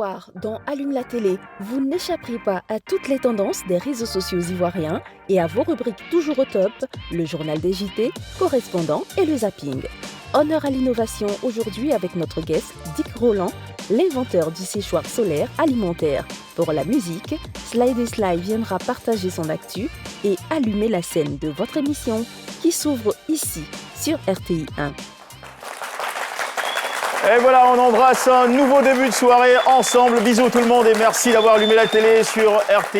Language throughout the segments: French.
soir, dans Allume la télé, vous n'échapperez pas à toutes les tendances des réseaux sociaux ivoiriens et à vos rubriques toujours au top, le journal des JT, correspondant et le zapping. Honneur à l'innovation aujourd'hui avec notre guest Dick Roland, l'inventeur du séchoir solaire alimentaire. Pour la musique, Slide Sly viendra partager son actu et allumer la scène de votre émission qui s'ouvre ici sur RTI 1. Et voilà, on embrasse un nouveau début de soirée ensemble. Bisous tout le monde et merci d'avoir allumé la télé sur RTI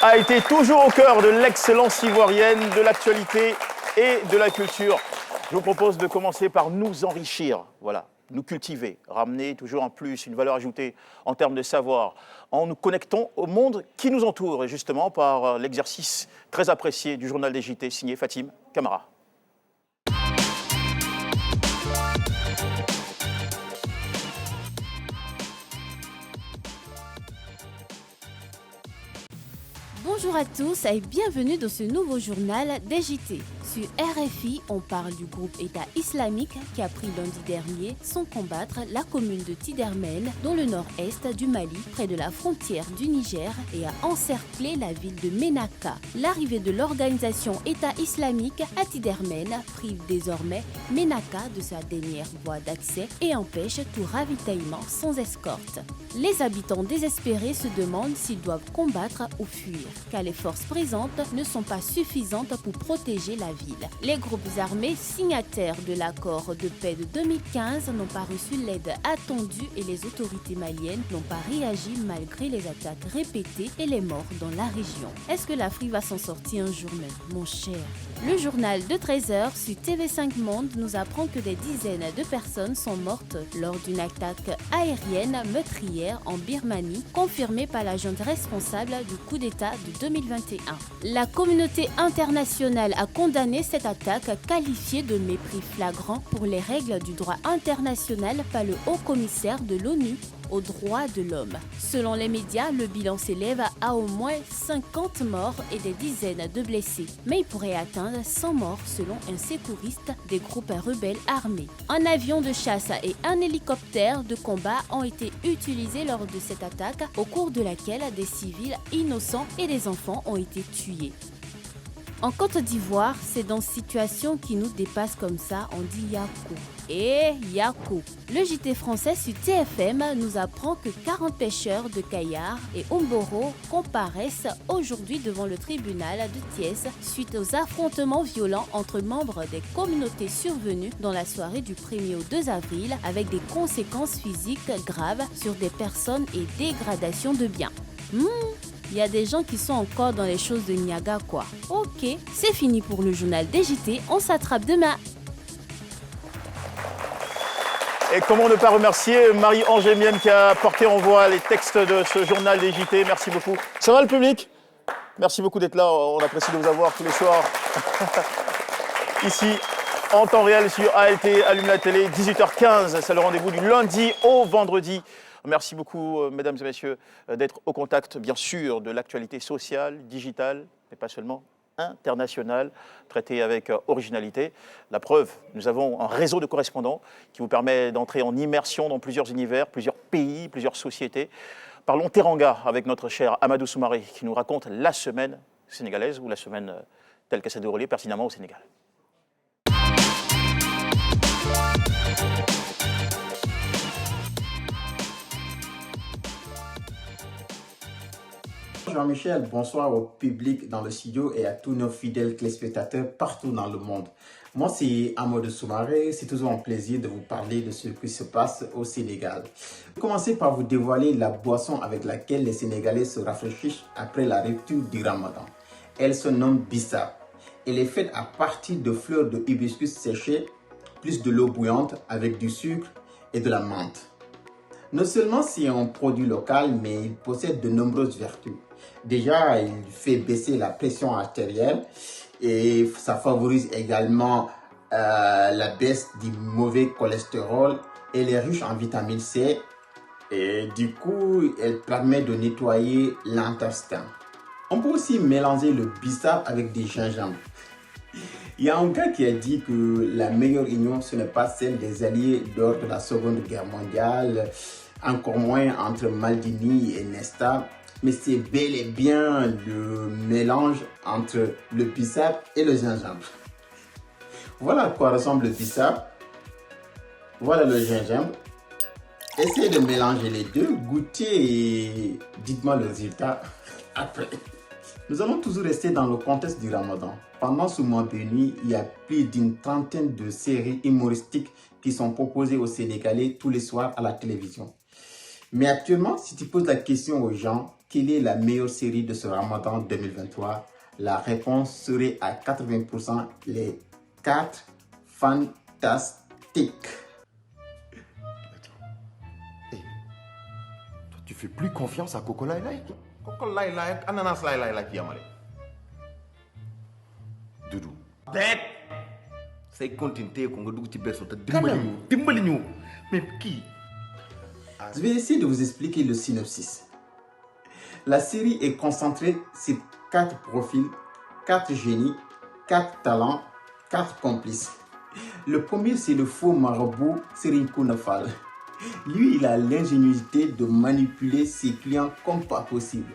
1. A été toujours au cœur de l'excellence ivoirienne, de l'actualité et de la culture. Je vous propose de commencer par nous enrichir, voilà, nous cultiver, ramener toujours un plus, une valeur ajoutée en termes de savoir, en nous connectant au monde qui nous entoure et justement par l'exercice très apprécié du journal des JT signé Fatim Camara. Bonjour à tous et bienvenue dans ce nouveau journal des JT. Sur RFI, on parle du groupe État islamique qui a pris lundi dernier son combattre la commune de Tidermen dans le nord-est du Mali, près de la frontière du Niger et a encerclé la ville de Ménaka. L'arrivée de l'organisation État islamique à Tidermen prive désormais Ménaka de sa dernière voie d'accès et empêche tout ravitaillement sans escorte. Les habitants désespérés se demandent s'ils doivent combattre ou fuir, car les forces présentes ne sont pas suffisantes pour protéger la ville. Les groupes armés signataires de l'accord de paix de 2015 n'ont pas reçu l'aide attendue et les autorités maliennes n'ont pas réagi malgré les attaques répétées et les morts dans la région. Est-ce que l'Afrique va s'en sortir un jour même, mon cher? Le journal de 13h sur TV5 Monde nous apprend que des dizaines de personnes sont mortes lors d'une attaque aérienne meurtrière en Birmanie, confirmée par la junte responsable du coup d'État de 2021. La communauté internationale a condamné cette attaque qualifiée de mépris flagrant pour les règles du droit international par le haut-commissaire de l'ONU aux droits de l'homme. Selon les médias, le bilan s'élève à au moins 50 morts et des dizaines de blessés. Mais il pourrait atteindre 100 morts selon un secouriste des groupes rebelles armés. Un avion de chasse et un hélicoptère de combat ont été utilisés lors de cette attaque, au cours de laquelle des civils innocents et des enfants ont été tués. En Côte d'Ivoire, c'est dans situation qui nous dépasse comme ça, on dit Yakou. Et Yakou. Le JT français sur TFM nous apprend que 40 pêcheurs de Kayar et Umboro comparaissent aujourd'hui devant le tribunal de Thiès suite aux affrontements violents entre membres des communautés survenus dans la soirée du 1er au 2 avril avec des conséquences physiques graves sur des personnes et dégradation de biens. Il y a des gens qui sont encore dans les choses de Niaga, quoi. Ok, c'est fini pour le journal des JT. On s'attrape demain. Et comment ne pas remercier Marie-Ange Mienne qui a porté en voix les textes de ce journal des JT. Merci beaucoup. Ça va le public? Merci beaucoup d'être là. On apprécie de vous avoir tous les soirs. Ici, en temps réel sur ALT, Allume la télé, 18h15. C'est le rendez-vous du lundi au vendredi. Merci beaucoup, mesdames et messieurs, d'être au contact, bien sûr, de l'actualité sociale, digitale, mais pas seulement, internationale, traitée avec originalité. La preuve, nous avons un réseau de correspondants qui vous permet d'entrer en immersion dans plusieurs univers, plusieurs pays, plusieurs sociétés. Parlons Teranga avec notre cher Amadou Soumaré qui nous raconte la semaine sénégalaise ou la semaine telle qu'elle s'est déroulée pertinemment au Sénégal. Jean-Michel, bonsoir au public dans le studio et à tous nos fidèles téléspectateurs partout dans le monde. Moi, c'est Amadou Soumaré. C'est toujours un plaisir de vous parler de ce qui se passe au Sénégal. Je vais commencer par vous dévoiler la boisson avec laquelle les Sénégalais se rafraîchissent après la rupture du Ramadan. Elle se nomme Bissap. Elle est faite à partir de fleurs de hibiscus séchées, plus de l'eau bouillante avec du sucre et de la menthe. Non seulement c'est un produit local, mais il possède de nombreuses vertus. Déjà, il fait baisser la pression artérielle et ça favorise également la baisse du mauvais cholestérol. Elle est riche en vitamine C et du coup, elle permet de nettoyer l'intestin. On peut aussi mélanger le bissap avec du gingembre. Il y a un gars qui a dit que la meilleure union, ce n'est pas celle des alliés lors de la Seconde Guerre mondiale. encore moins entre Maldini et Nesta, mais c'est bel et bien le mélange entre le bissap et le gingembre. Voilà à quoi ressemble le bissap. Voilà le gingembre. Essayez de mélanger les deux, goûtez et dites-moi le résultat après. Nous allons toujours rester dans le contexte du Ramadan. Pendant ce mois béni, il y a plus d'une trentaine de séries humoristiques qui sont proposées aux Sénégalais tous les soirs à la télévision. Mais actuellement, si tu poses la question aux gens, quelle est la meilleure série de ce Ramadan 2023, la réponse serait à 80% les 4 fantastiques. Tu fais plus confiance à Coco Lailai. Coco Lailai, ananas Lailai qui yamale. Doudou. Dek. C'est continuer qu'on va douter berceau. Dimbali ñu. Mais qui? Je vais essayer de vous expliquer le synopsis. La série est concentrée sur 4 profils, 4 génies, 4 talents, 4 complices. Le premier, c'est le faux marabout Serigne Kouna Fall. Lui, il a l'ingéniosité de manipuler ses clients comme pas possible.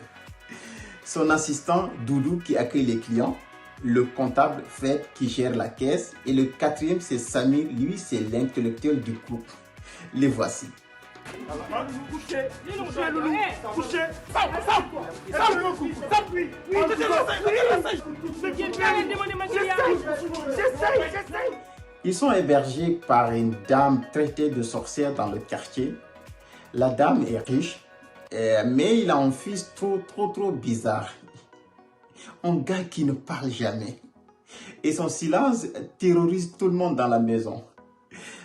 Son assistant, Doudou, qui accueille les clients. Le comptable, Fred, qui gère la caisse. Et le quatrième, c'est Samir. Lui, c'est l'intellectuel du groupe. Les voici. Ils sont hébergés par une dame traitée de sorcière dans le quartier. La dame est riche, mais il a un fils trop bizarre. Un gars qui ne parle jamais. Et son silence terrorise tout le monde dans la maison.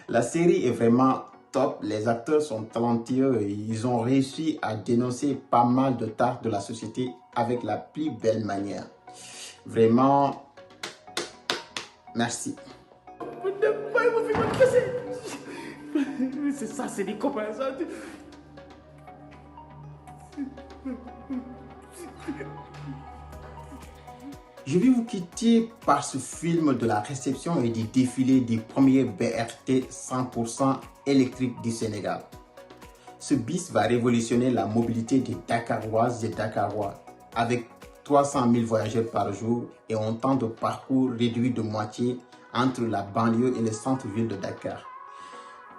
La série est vraiment top. Les acteurs sont talentueux et ils ont réussi à dénoncer pas mal de tares de la société avec la plus belle manière. Vraiment, merci. C'est ça, c'est des copains, ça. Je vais vous quitter par ce film de la réception et du défilé du premier BRT 100% électrique du Sénégal. Ce bis va révolutionner la mobilité des Dakaroises et Dakarois avec 300 000 voyageurs par jour et un temps de parcours réduit de moitié entre la banlieue et le centre-ville de Dakar.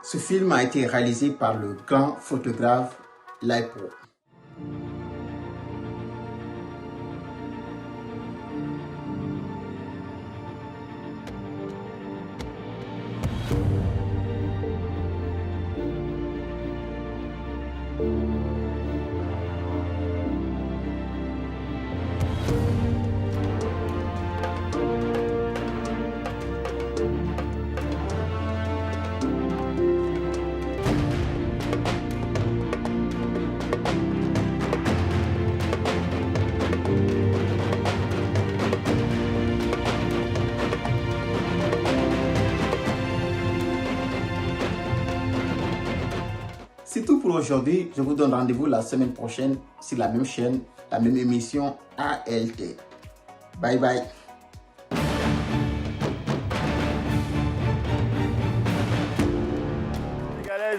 Ce film a été réalisé par le grand photographe Laipo. C'est tout pour aujourd'hui. Je vous donne rendez-vous la semaine prochaine sur la même chaîne, la même émission ALT. Bye bye.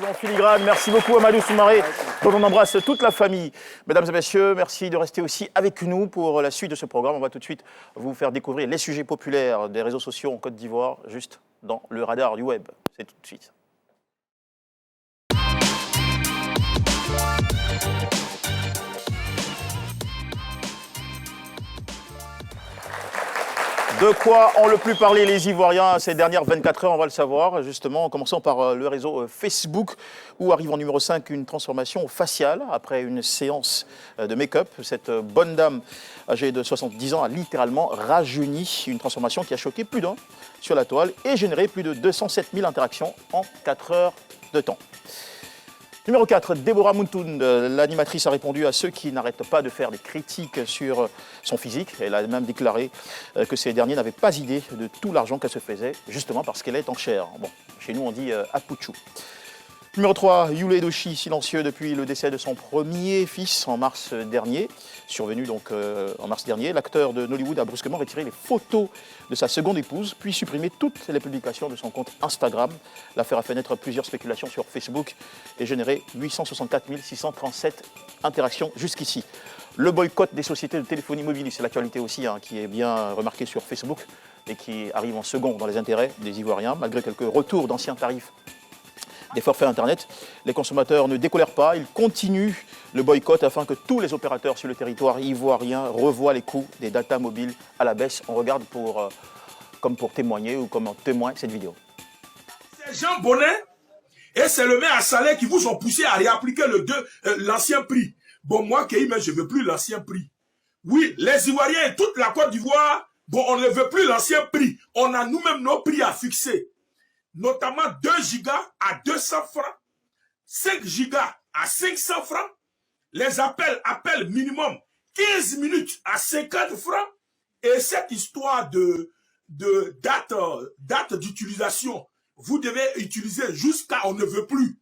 En filigrane, merci beaucoup Amadou Soumaré, dont on embrasse toute la famille. Mesdames et messieurs, merci de rester aussi avec nous pour la suite de ce programme. On va tout de suite vous faire découvrir les sujets populaires des réseaux sociaux en Côte d'Ivoire, juste dans le radar du web. C'est tout de suite. De quoi ont le plus parlé les Ivoiriens ces dernières 24 heures, on va le savoir, justement, en commençant par le réseau Facebook, où arrive en numéro 5 une transformation faciale après une séance de make-up. Cette bonne dame âgée de 70 ans a littéralement rajeuni, une transformation qui a choqué plus d'un sur la toile et généré plus de 207 000 interactions en 4 heures de temps. Numéro 4, Deborah Mountoun, l'animatrice a répondu à ceux qui n'arrêtent pas de faire des critiques sur son physique. Elle a même déclaré que ces derniers n'avaient pas idée de tout l'argent qu'elle se faisait, justement parce qu'elle est en chair. Bon, chez nous on dit Apouchou. Numéro 3, Yule Edochie, silencieux depuis le décès de son premier fils en mars dernier. survenu donc en mars dernier. L'acteur de Nollywood a brusquement retiré les photos de sa seconde épouse, puis supprimé toutes les publications de son compte Instagram. L'affaire a fait naître plusieurs spéculations sur Facebook et généré 864 637 interactions jusqu'ici. Le boycott des sociétés de téléphonie mobile, c'est l'actualité aussi, qui est bien remarquée sur Facebook et qui arrive en second dans les intérêts des Ivoiriens, malgré quelques retours d'anciens tarifs des forfaits Internet. Les consommateurs ne décolèrent pas, ils continuent le boycott afin que tous les opérateurs sur le territoire ivoirien revoient les coûts des data mobiles à la baisse. On regarde comme pour témoigner ou comme en témoin cette vidéo. C'est Jean Bonnet et c'est le maire à Salé qui vous ont poussé à réappliquer l'ancien prix. Bon, moi, Kéhime, je ne veux plus l'ancien prix. Oui, les Ivoiriens et toute la Côte d'Ivoire, bon, on ne veut plus l'ancien prix. On a nous-mêmes nos prix à fixer. Notamment 2 gigas à 200 francs, 5 gigas à 500 francs, les appels minimum 15 minutes à 50 francs, et cette histoire de date d'utilisation, vous devez utiliser jusqu'à on ne veut plus.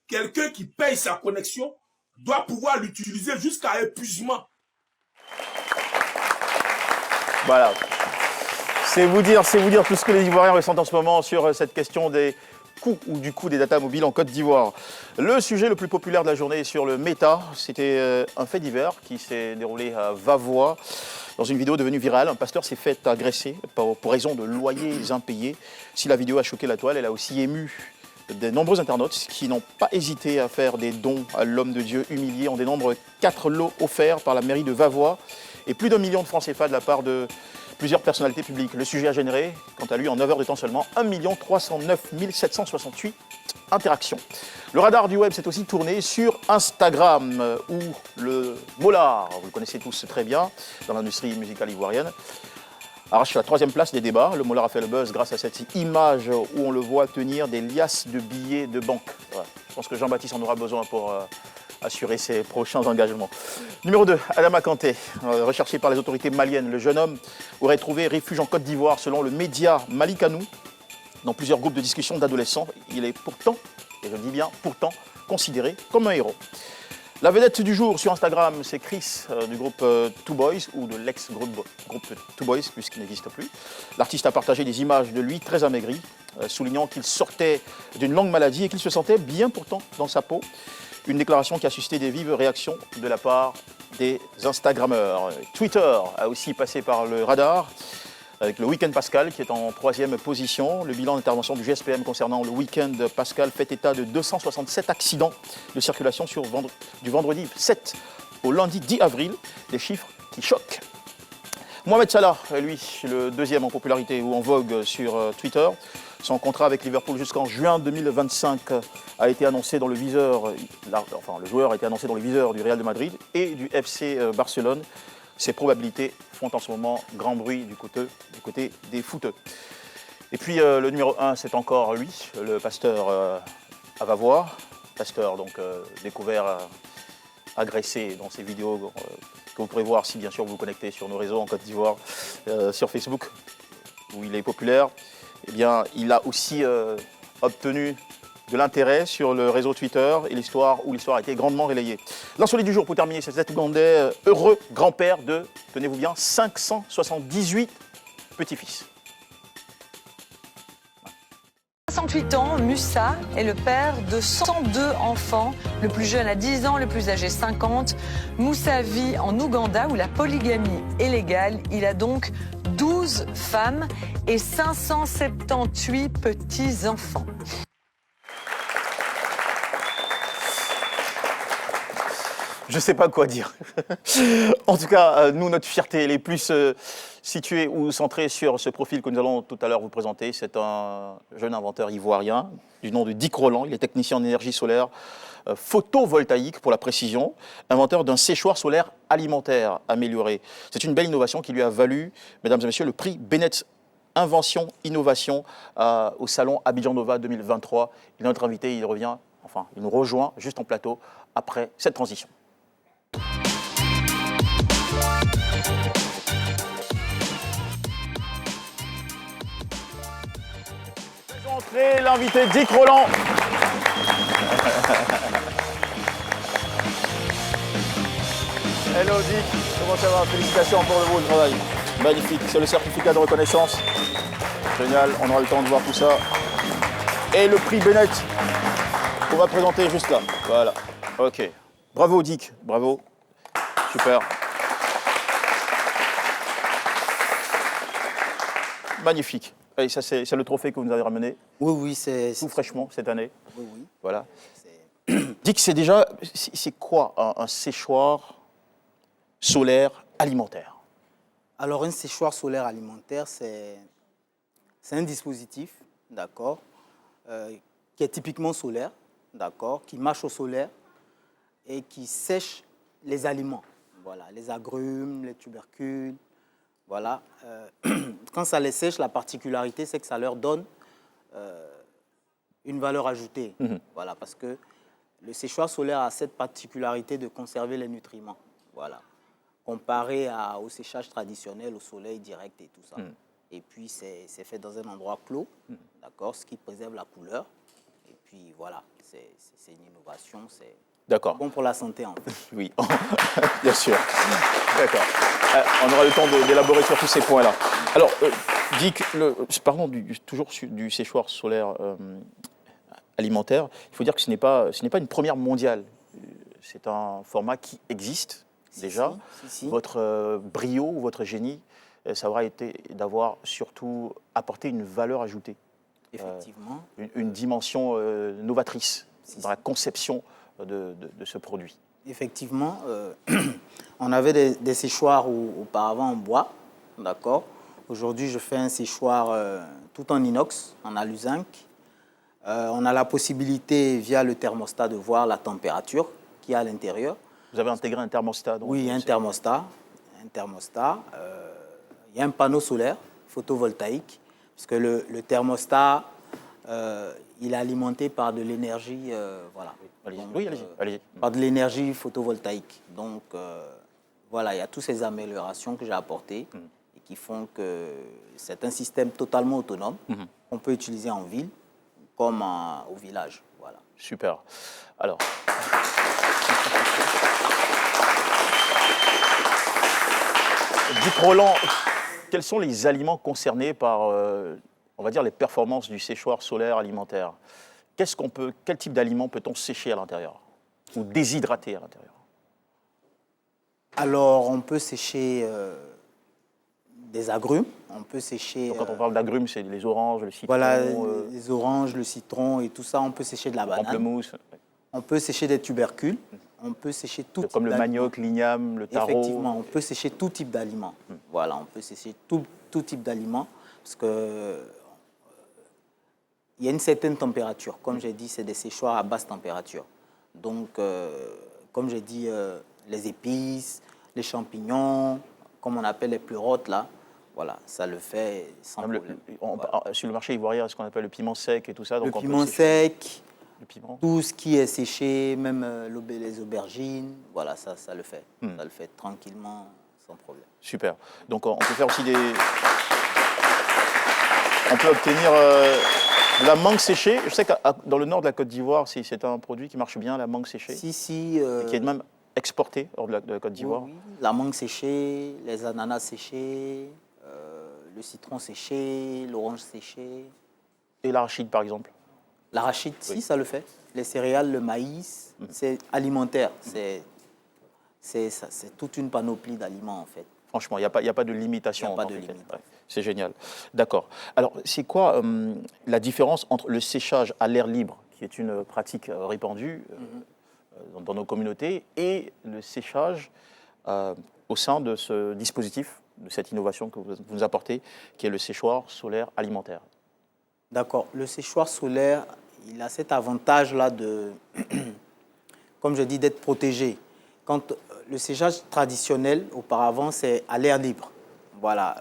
Quelqu'un qui paye sa connexion doit pouvoir l'utiliser jusqu'à épuisement. Voilà. C'est vous dire tout ce que les Ivoiriens ressentent en ce moment sur cette question des coûts ou du coût des data mobiles en Côte d'Ivoire. Le sujet le plus populaire de la journée sur le Meta, c'était un fait divers qui s'est déroulé à Vavois. Dans une vidéo devenue virale, un pasteur s'est fait agresser pour raison de loyers impayés. Si la vidéo a choqué la toile, elle a aussi ému de nombreux internautes qui n'ont pas hésité à faire des dons à l'homme de Dieu humilié. On dénombre 4 lots offerts par la mairie de Vavois et plus d'1 million de francs CFA de la part de plusieurs personnalités publiques. Le sujet a généré, quant à lui, en 9 heures de temps seulement, 1 309 768 interactions. Le radar du web s'est aussi tourné sur Instagram, où le Molard, vous le connaissez tous très bien, dans l'industrie musicale ivoirienne, arrache la 3e place des débats. Le Molard a fait le buzz grâce à cette image où on le voit tenir des liasses de billets de banque. Ouais. Je pense que Jean-Baptiste en aura besoin pour assurer ses prochains engagements. Numéro 2, Adama Kanté, recherché par les autorités maliennes. Le jeune homme aurait trouvé refuge en Côte d'Ivoire selon le média Malikanou. Dans plusieurs groupes de discussion d'adolescents, il est pourtant, et je dis bien pourtant, considéré comme un héros. La vedette du jour sur Instagram, c'est Chris du groupe Two Boys, ou de l'ex-groupe Two Boys, puisqu'il n'existe plus. L'artiste a partagé des images de lui très amaigri, soulignant qu'il sortait d'une longue maladie et qu'il se sentait bien pourtant dans sa peau. Une déclaration qui a suscité des vives réactions de la part des Instagrammeurs. Twitter a aussi passé par le radar avec le Week-end Pascal qui est en 3e position. Le bilan d'intervention du GSPM concernant le Week-end Pascal fait état de 267 accidents de circulation du vendredi 7 au lundi 10 avril. Des chiffres qui choquent. Mohamed Salah, lui, le 2e en popularité ou en vogue sur Twitter. Son contrat avec Liverpool jusqu'en juin 2025 a été annoncé dans le viseur, le joueur a été annoncé dans le viseur du Real de Madrid et du FC Barcelone. Ces probabilités font en ce moment grand bruit du côté des footeux. Et puis le numéro 1, c'est encore lui, le pasteur à Vavois. Pasteur donc découvert agressé dans ces vidéos que vous pourrez voir si bien sûr vous vous connectez sur nos réseaux en Côte d'Ivoire, sur Facebook, où il est populaire. Eh bien, il a aussi obtenu de l'intérêt sur le réseau Twitter et l'histoire a été grandement relayée. L'insolite du jour, pour terminer, c'est cet Ougandais heureux grand-père de, tenez-vous bien, 578 petits-fils. 68 ans, Musa est le père de 102 enfants. Le plus jeune a 10 ans, le plus âgé 50. Musa vit en Ouganda où la polygamie est légale. Il a donc 12 femmes et 578 petits-enfants. Je ne sais pas quoi dire. En tout cas, nous, notre fierté, elle est plus située ou centrée sur ce profil que nous allons tout à l'heure vous présenter. C'est un jeune inventeur ivoirien du nom de Dick Roland. Il est technicien en énergie solaire photovoltaïque pour la précision, inventeur d'un séchoir solaire alimentaire amélioré. C'est une belle innovation qui lui a valu, mesdames et messieurs, le prix Bennett Invention Innovation au salon Abidjan Nova 2023. Il est notre invité, il nous rejoint juste en plateau après cette transition. Présentez l'invité Dick Roland. Hello Dick, comment ça va? Félicitations pour le beau travail. Magnifique, c'est le certificat de reconnaissance. Génial, on aura le temps de voir tout ça. Et le prix Bennett, qu'on va présenter juste là. Voilà, ok. Bravo Dick, bravo. Super. Magnifique. Et ça, c'est le trophée que vous nous avez ramené. Oui, oui, c'est tout fraîchement cette année. Oui, oui. Voilà. Dick, c'est quoi un séchoir solaire alimentaire? Alors, un séchoir solaire alimentaire, c'est un dispositif, d'accord, qui est typiquement solaire, d'accord, qui marche au solaire et qui sèche les aliments, voilà, les agrumes, les tubercules, voilà. Quand ça les sèche, la particularité, c'est que ça leur donne une valeur ajoutée, voilà, parce que le séchoir solaire a cette particularité de conserver les nutriments, voilà, comparé au séchage traditionnel, au soleil direct et tout ça. Et puis, c'est fait dans un endroit clos, d'accord, ce qui préserve la couleur. Et puis, voilà, c'est une innovation, c'est bon pour la santé, en fait. Oui, bien sûr. D'accord. On aura le temps d'élaborer sur tous ces points-là. Alors, Dick, parlons toujours du séchoir solaire alimentaire. Il faut dire que ce n'est pas une première mondiale. C'est un format qui existe déjà. Si. Votre brio, votre génie, ça aura été d'avoir surtout apporté une valeur ajoutée. Effectivement. Une dimension novatrice dans la conception de ce produit. Effectivement. On avait des séchoirs auparavant en bois, d'accord. Aujourd'hui, je fais un séchoir tout en inox, en alu-zinc. On a la possibilité, via le thermostat, de voir la température qu'il y a à l'intérieur. Vous avez intégré un thermostat? Donc, oui, un thermostat. Il y a un panneau solaire photovoltaïque, parce que le thermostat, il est alimenté par de l'énergie, voilà. Allez-y. Par de l'énergie photovoltaïque. Donc, voilà, il y a toutes ces améliorations que j'ai apportées et qui font que c'est un système totalement autonome qu'on peut utiliser en ville comme au village. Voilà. Super. Alors... Dick Roland, quels sont les aliments concernés par, on va dire, les performances du séchoir solaire alimentaire? Quel type d'aliments peut-on sécher à l'intérieur ou déshydrater à l'intérieur? Alors, on peut sécher des agrumes, on peut sécher... Donc, quand on parle d'agrumes, c'est les oranges, le citron... Voilà, les oranges, le citron et tout ça, on peut sécher de la banane. Pamplemousse. On peut sécher des tubercules, on peut sécher tout type comme le manioc, l'igname, le taro. Effectivement, on peut sécher tout type d'aliments. Voilà, on peut sécher tout type d'aliments parce que il y a une certaine température. Comme j'ai dit, c'est des séchoirs à basse température. Donc, comme j'ai dit, les épices, les champignons, comme on appelle les pleurotes, là, voilà, ça le fait sans problème. Sur le marché ivoirien, ce qu'on appelle le piment sec et tout ça. Donc le piment sec, le piment. Tout ce qui est séché, même les aubergines, voilà, ça le fait. Ça le fait tranquillement, sans problème. Super. Donc, on peut faire aussi on peut obtenir de la mangue séchée. Je sais que dans le nord de la Côte d'Ivoire, c'est un produit qui marche bien, la mangue séchée. Si. Qui est même exporté hors de la Côte d'Ivoire. Oui, la mangue séchée, les ananas séchés, le citron séché, l'orange séché. Et l'arachide, par exemple? L'arachide, si, ça le fait. Les céréales, le maïs, c'est alimentaire. C'est toute une panoplie d'aliments, en fait. Franchement, il n'y a pas de limitation. Il n'y a pas de limite. Ouais, c'est génial. D'accord. Alors, c'est quoi la différence entre le séchage à l'air libre, qui est une pratique répandue dans nos communautés, et le séchage au sein de ce dispositif, de cette innovation que vous nous apportez, qui est le séchoir solaire alimentaire? D'accord. Le séchoir solaire, il a cet avantage-là de, comme je dis, d'être protégé. Quand le séchage traditionnel, auparavant, c'est à l'air libre. Voilà.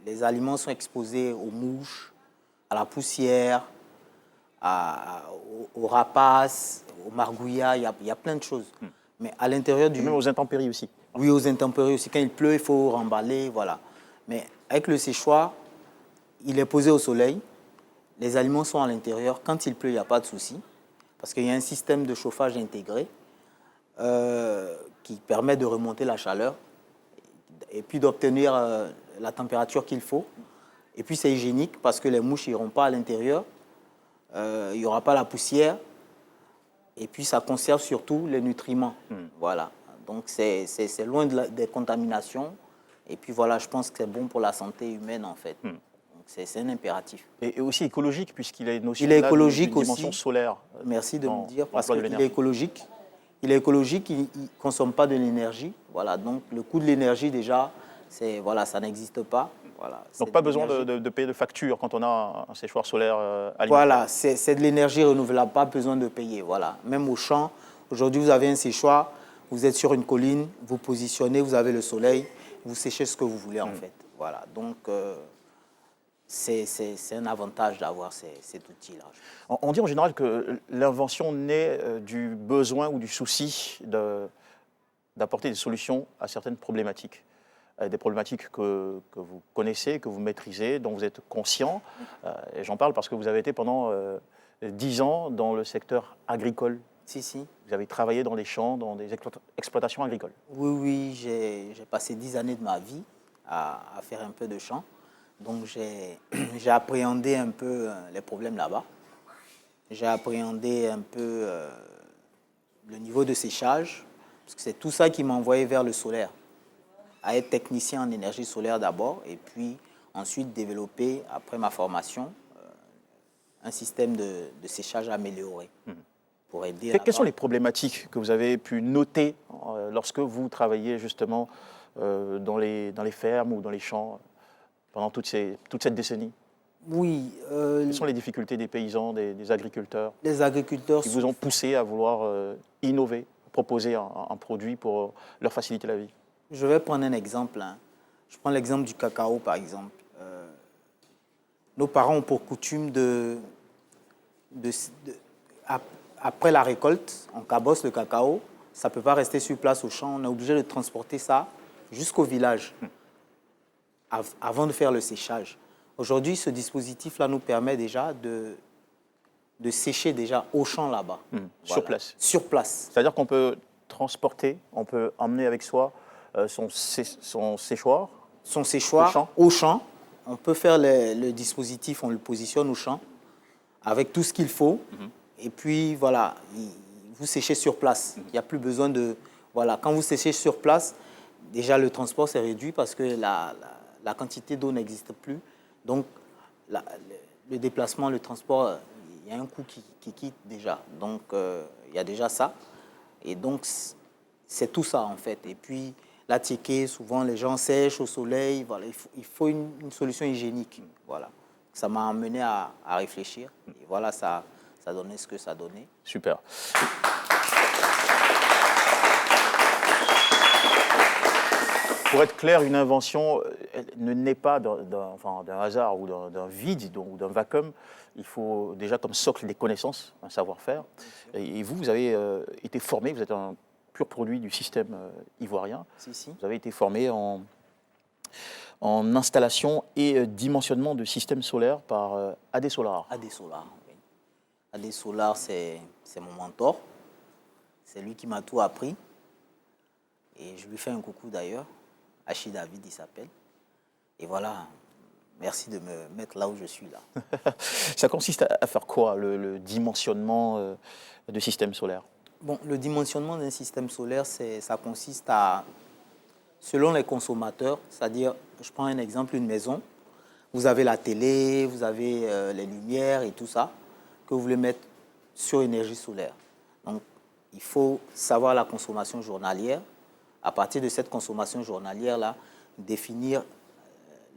Les aliments sont exposés aux mouches, à la poussière, aux rapaces, aux margouillas, il y a plein de choses. Mais à l'intérieur du... Et même aux intempéries aussi. Oui, aux intempéries aussi. Quand il pleut, il faut remballer, voilà. Mais avec le séchoir, il est posé au soleil, les aliments sont à l'intérieur. Quand il pleut, il n'y a pas de souci, parce qu'il y a un système de chauffage intégré qui permet de remonter la chaleur et puis d'obtenir la température qu'il faut. Et puis c'est hygiénique parce que les mouches n'iront pas à l'intérieur, il n'y aura pas la poussière. Et puis ça conserve surtout les nutriments. Voilà. Donc c'est loin des contaminations. Et puis voilà, je pense que c'est bon pour la santé humaine en fait. Donc c'est un impératif. Et aussi écologique puisqu'il a une notion Il est écologique d'une dimension aussi. solaire. Merci de me dire, parce l'emploi de qu'il est l'énergie. écologique. Il est écologique, il ne consomme pas de l'énergie. Voilà, donc le coût de l'énergie déjà, voilà, ça n'existe pas. Voilà, Donc pas besoin de payer de facture quand on a un séchoir solaire alimentaire. Voilà, c'est de l'énergie renouvelable, pas besoin de payer. Voilà. Même au champ, aujourd'hui vous avez un séchoir, vous êtes sur une colline, vous positionnez, vous avez le soleil, vous séchez ce que vous voulez en fait. Voilà, donc c'est un avantage d'avoir cet outil-là. On dit en général que l'invention naît du besoin ou du souci d'apporter des solutions à certaines problématiques. Des problématiques que vous connaissez, que vous maîtrisez, dont vous êtes conscient. Et j'en parle parce que vous avez été pendant 10 ans dans le secteur agricole. Si. Vous avez travaillé dans les champs, dans des exploitations agricoles. Oui, j'ai passé 10 années de ma vie à faire un peu de champ. Donc j'ai appréhendé un peu les problèmes là-bas. J'ai appréhendé un peu le niveau de séchage, parce que c'est tout ça qui m'a envoyé vers le solaire, à être technicien en énergie solaire d'abord, et puis ensuite développer, après ma formation, un système de séchage amélioré. Pour aider Quelles sont les problématiques que vous avez pu noter lorsque vous travaillez justement dans les fermes ou dans les champs pendant toute cette décennie? Oui. Quelles sont les difficultés des paysans, des agriculteurs? Les agriculteurs qui vous ont poussé à vouloir innover, proposer un produit pour leur faciliter la vie? Je vais prendre un exemple. Je prends l'exemple du cacao, par exemple. Nos parents ont pour coutume après la récolte, on cabosse le cacao. Ça ne peut pas rester sur place au champ. On est obligé de transporter ça jusqu'au village avant de faire le séchage. Aujourd'hui, ce dispositif-là nous permet déjà de sécher déjà au champ là-bas. Voilà. Sur place? Sur place. C'est-à-dire qu'on peut transporter, on peut emmener avec soi son séchoir? Son séchoir au champ. On peut faire le dispositif, on le positionne au champ avec tout ce qu'il faut. Et puis voilà, vous séchez sur place. Il n'y a plus besoin de... Voilà, quand vous séchez sur place, déjà le transport s'est réduit parce que la quantité d'eau n'existe plus. Donc le déplacement, le transport, il y a un coût qui quitte déjà. Donc il y a déjà ça. Et donc c'est tout ça en fait. Et puis la tiéké, souvent les gens sèchent au soleil. Voilà, il faut une solution hygiénique. Voilà. Ça m'a amené à réfléchir. Et voilà, ça donnait ce que ça donnait. Super. Pour être clair, une invention ne naît pas d'un hasard ou d'un vide ou d'un vacuum. Il faut déjà comme socle des connaissances, un savoir-faire. Et vous avez été formé, vous êtes un pur produit du système ivoirien. Si. Vous avez été formé en installation et dimensionnement de systèmes solaires par AD Solar. AD Solar, oui. AD Solar, c'est mon mentor. C'est lui qui m'a tout appris. Et je lui fais un coucou d'ailleurs. Hachi David, il s'appelle. Et voilà, merci de me mettre là où je suis là. Ça consiste à faire quoi, le dimensionnement de systèmes solaires? Bon, le dimensionnement d'un système solaire, ça consiste à, selon les consommateurs, c'est-à-dire, je prends un exemple, une maison, vous avez la télé, vous avez les lumières et tout ça, que vous voulez mettre sur énergie solaire. Donc, il faut savoir la consommation journalière. À partir de cette consommation journalière-là, définir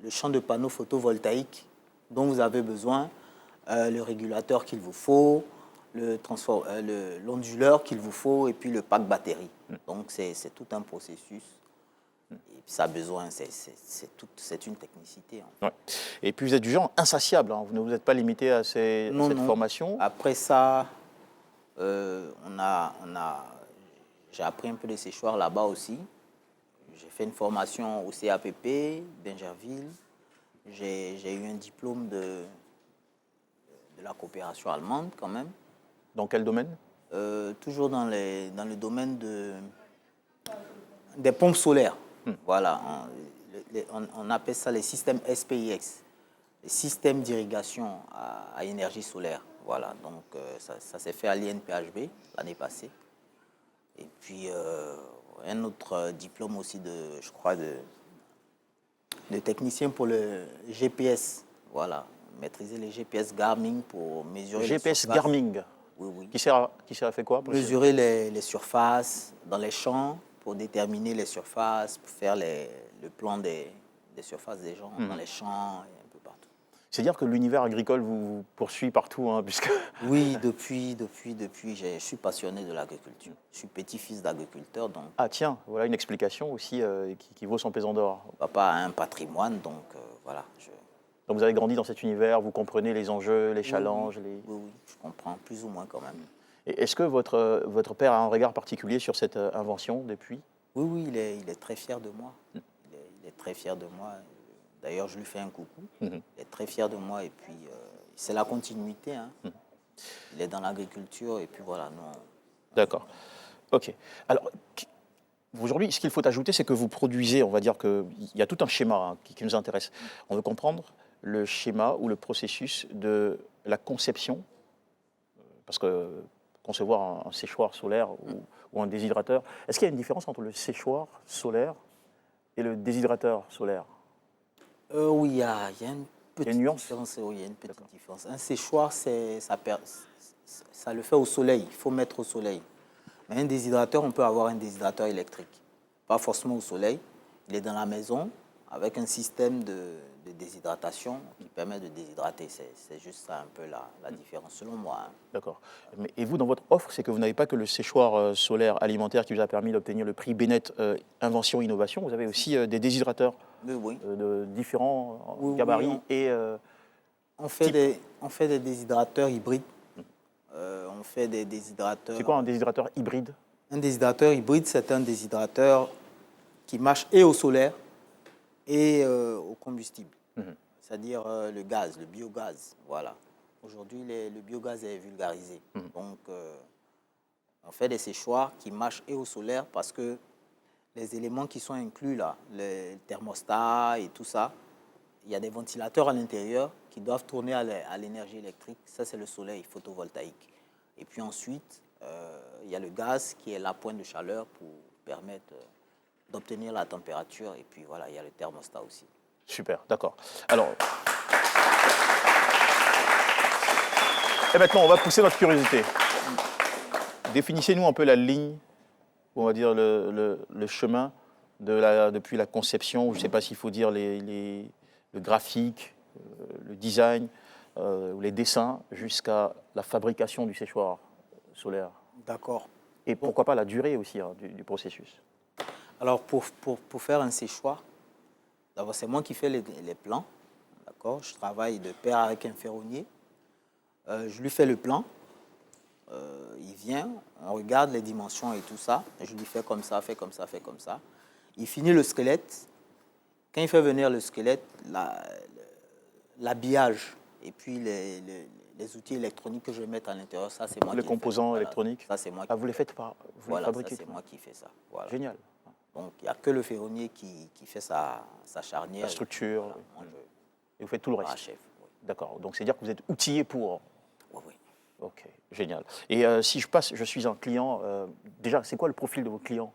le champ de panneaux photovoltaïques dont vous avez besoin, le régulateur qu'il vous faut, l'onduleur qu'il vous faut et puis le pack batterie. Donc c'est tout un processus. Et puis ça a besoin, c'est une technicité. En fait. Ouais. Et puis vous êtes du genre insatiable, hein. Vous ne vous êtes pas limité à cette formation. Après ça, j'ai appris un peu de séchoir là-bas aussi. J'ai fait une formation au CAPP d'Ingerville. J'ai eu un diplôme de la coopération allemande quand même. Dans quel domaine? Toujours dans le domaine des pompes solaires. Voilà, on appelle ça les systèmes SPIX, les systèmes d'irrigation à énergie solaire. Voilà, donc ça s'est fait à l'INPHB l'année passée. Et puis un autre diplôme aussi je crois, de technicien pour le GPS. Voilà, maîtriser les GPS Garmin pour mesurer GPS Garmin. Oui, oui. Qui sert à faire quoi? Mesurer les surfaces dans les champs pour déterminer les surfaces, pour faire le plan des surfaces des gens dans les champs et un peu partout. C'est-à-dire que l'univers agricole vous poursuit partout, hein, puisque... Oui, depuis, je suis passionné de l'agriculture. Je suis petit-fils d'agriculteur, donc... Ah tiens, voilà une explication aussi qui vaut son pesant d'or. Papa a un patrimoine, donc voilà. Donc vous avez grandi dans cet univers, vous comprenez les enjeux, les challenges, Oui, je comprends plus ou moins quand même. Et est-ce que votre père a un regard particulier sur cette invention depuis? Oui, il est très fier de moi. Il est très fier de moi. D'ailleurs, je lui fais un coucou. Il est très fier de moi et puis c'est la continuité. Hein. Il est dans l'agriculture et puis voilà. D'accord. Ok. Alors, aujourd'hui, ce qu'il faut ajouter, c'est que vous produisez, on va dire qu'il y a tout un schéma hein, qui nous intéresse. On veut comprendre le schéma ou le processus de la conception, parce que concevoir un séchoir solaire ou un déshydrateur, est-ce qu'il y a une différence entre le séchoir solaire et le déshydrateur solaire? Oui, il y a une petite nuance. différence. Oui, il y a une petite différence. Un séchoir, ça le fait au soleil, il faut mettre au soleil. Mais un déshydrateur, on peut avoir un déshydrateur électrique. Pas forcément au soleil, il est dans la maison avec un système de déshydratation qui permet de déshydrater. C'est juste ça un peu la différence, selon moi. Hein. D'accord. Et vous, dans votre offre, c'est que vous n'avez pas que le séchoir solaire alimentaire qui vous a permis d'obtenir le prix Bennett Invention Innovation, vous avez aussi des déshydrateurs de différents gabarits et... On fait des déshydrateurs hybrides. On fait des déshydrateurs... C'est quoi un déshydrateur hybride? Un déshydrateur hybride, c'est un déshydrateur qui marche et au solaire et au combustible. C'est-à-dire le gaz, le biogaz. Voilà. Aujourd'hui, le biogaz est vulgarisé. Donc, on fait des séchoirs qui marchent et au solaire parce que les éléments qui sont inclus là, le thermostat et tout ça, il y a des ventilateurs à l'intérieur qui doivent tourner à l'énergie électrique. Ça, c'est le soleil photovoltaïque. Et puis ensuite, il y a le gaz qui est la pointe de chaleur pour permettre d'obtenir la température. Et puis voilà, il y a le thermostat aussi. Super, d'accord. Alors, et maintenant, on va pousser notre curiosité. Définissez-nous un peu la ligne, on va dire le chemin depuis la conception, je ne sais pas s'il faut dire le graphique, le design, les dessins, jusqu'à la fabrication du séchoir solaire. D'accord. Et pourquoi pas la durée aussi hein, du processus. Alors, pour faire un séchoir, d'abord, c'est moi qui fais les plans. D'accord. Je travaille de pair avec un ferronnier. Je lui fais le plan. Il vient, on regarde les dimensions et tout ça. Je lui fais comme ça, fais comme ça, fais comme ça. Il finit le squelette. Quand il fait venir le squelette, l'habillage et puis les outils électroniques que je vais mettre à l'intérieur, ça c'est moi qui les composants électroniques. Ça c'est moi. Vous les faites pas. Vous les fabriquez. C'est moi qui fais ça. Voilà. Génial. Donc il n'y a que le ferronnier qui fait sa charnière. La structure. Voilà, moi, et vous faites tout le reste. Chef. Oui. D'accord. Donc c'est dire que vous êtes outillé pour. Oui, oui. Ok, génial. Et si je suis un client, déjà, c'est quoi le profil de vos clients?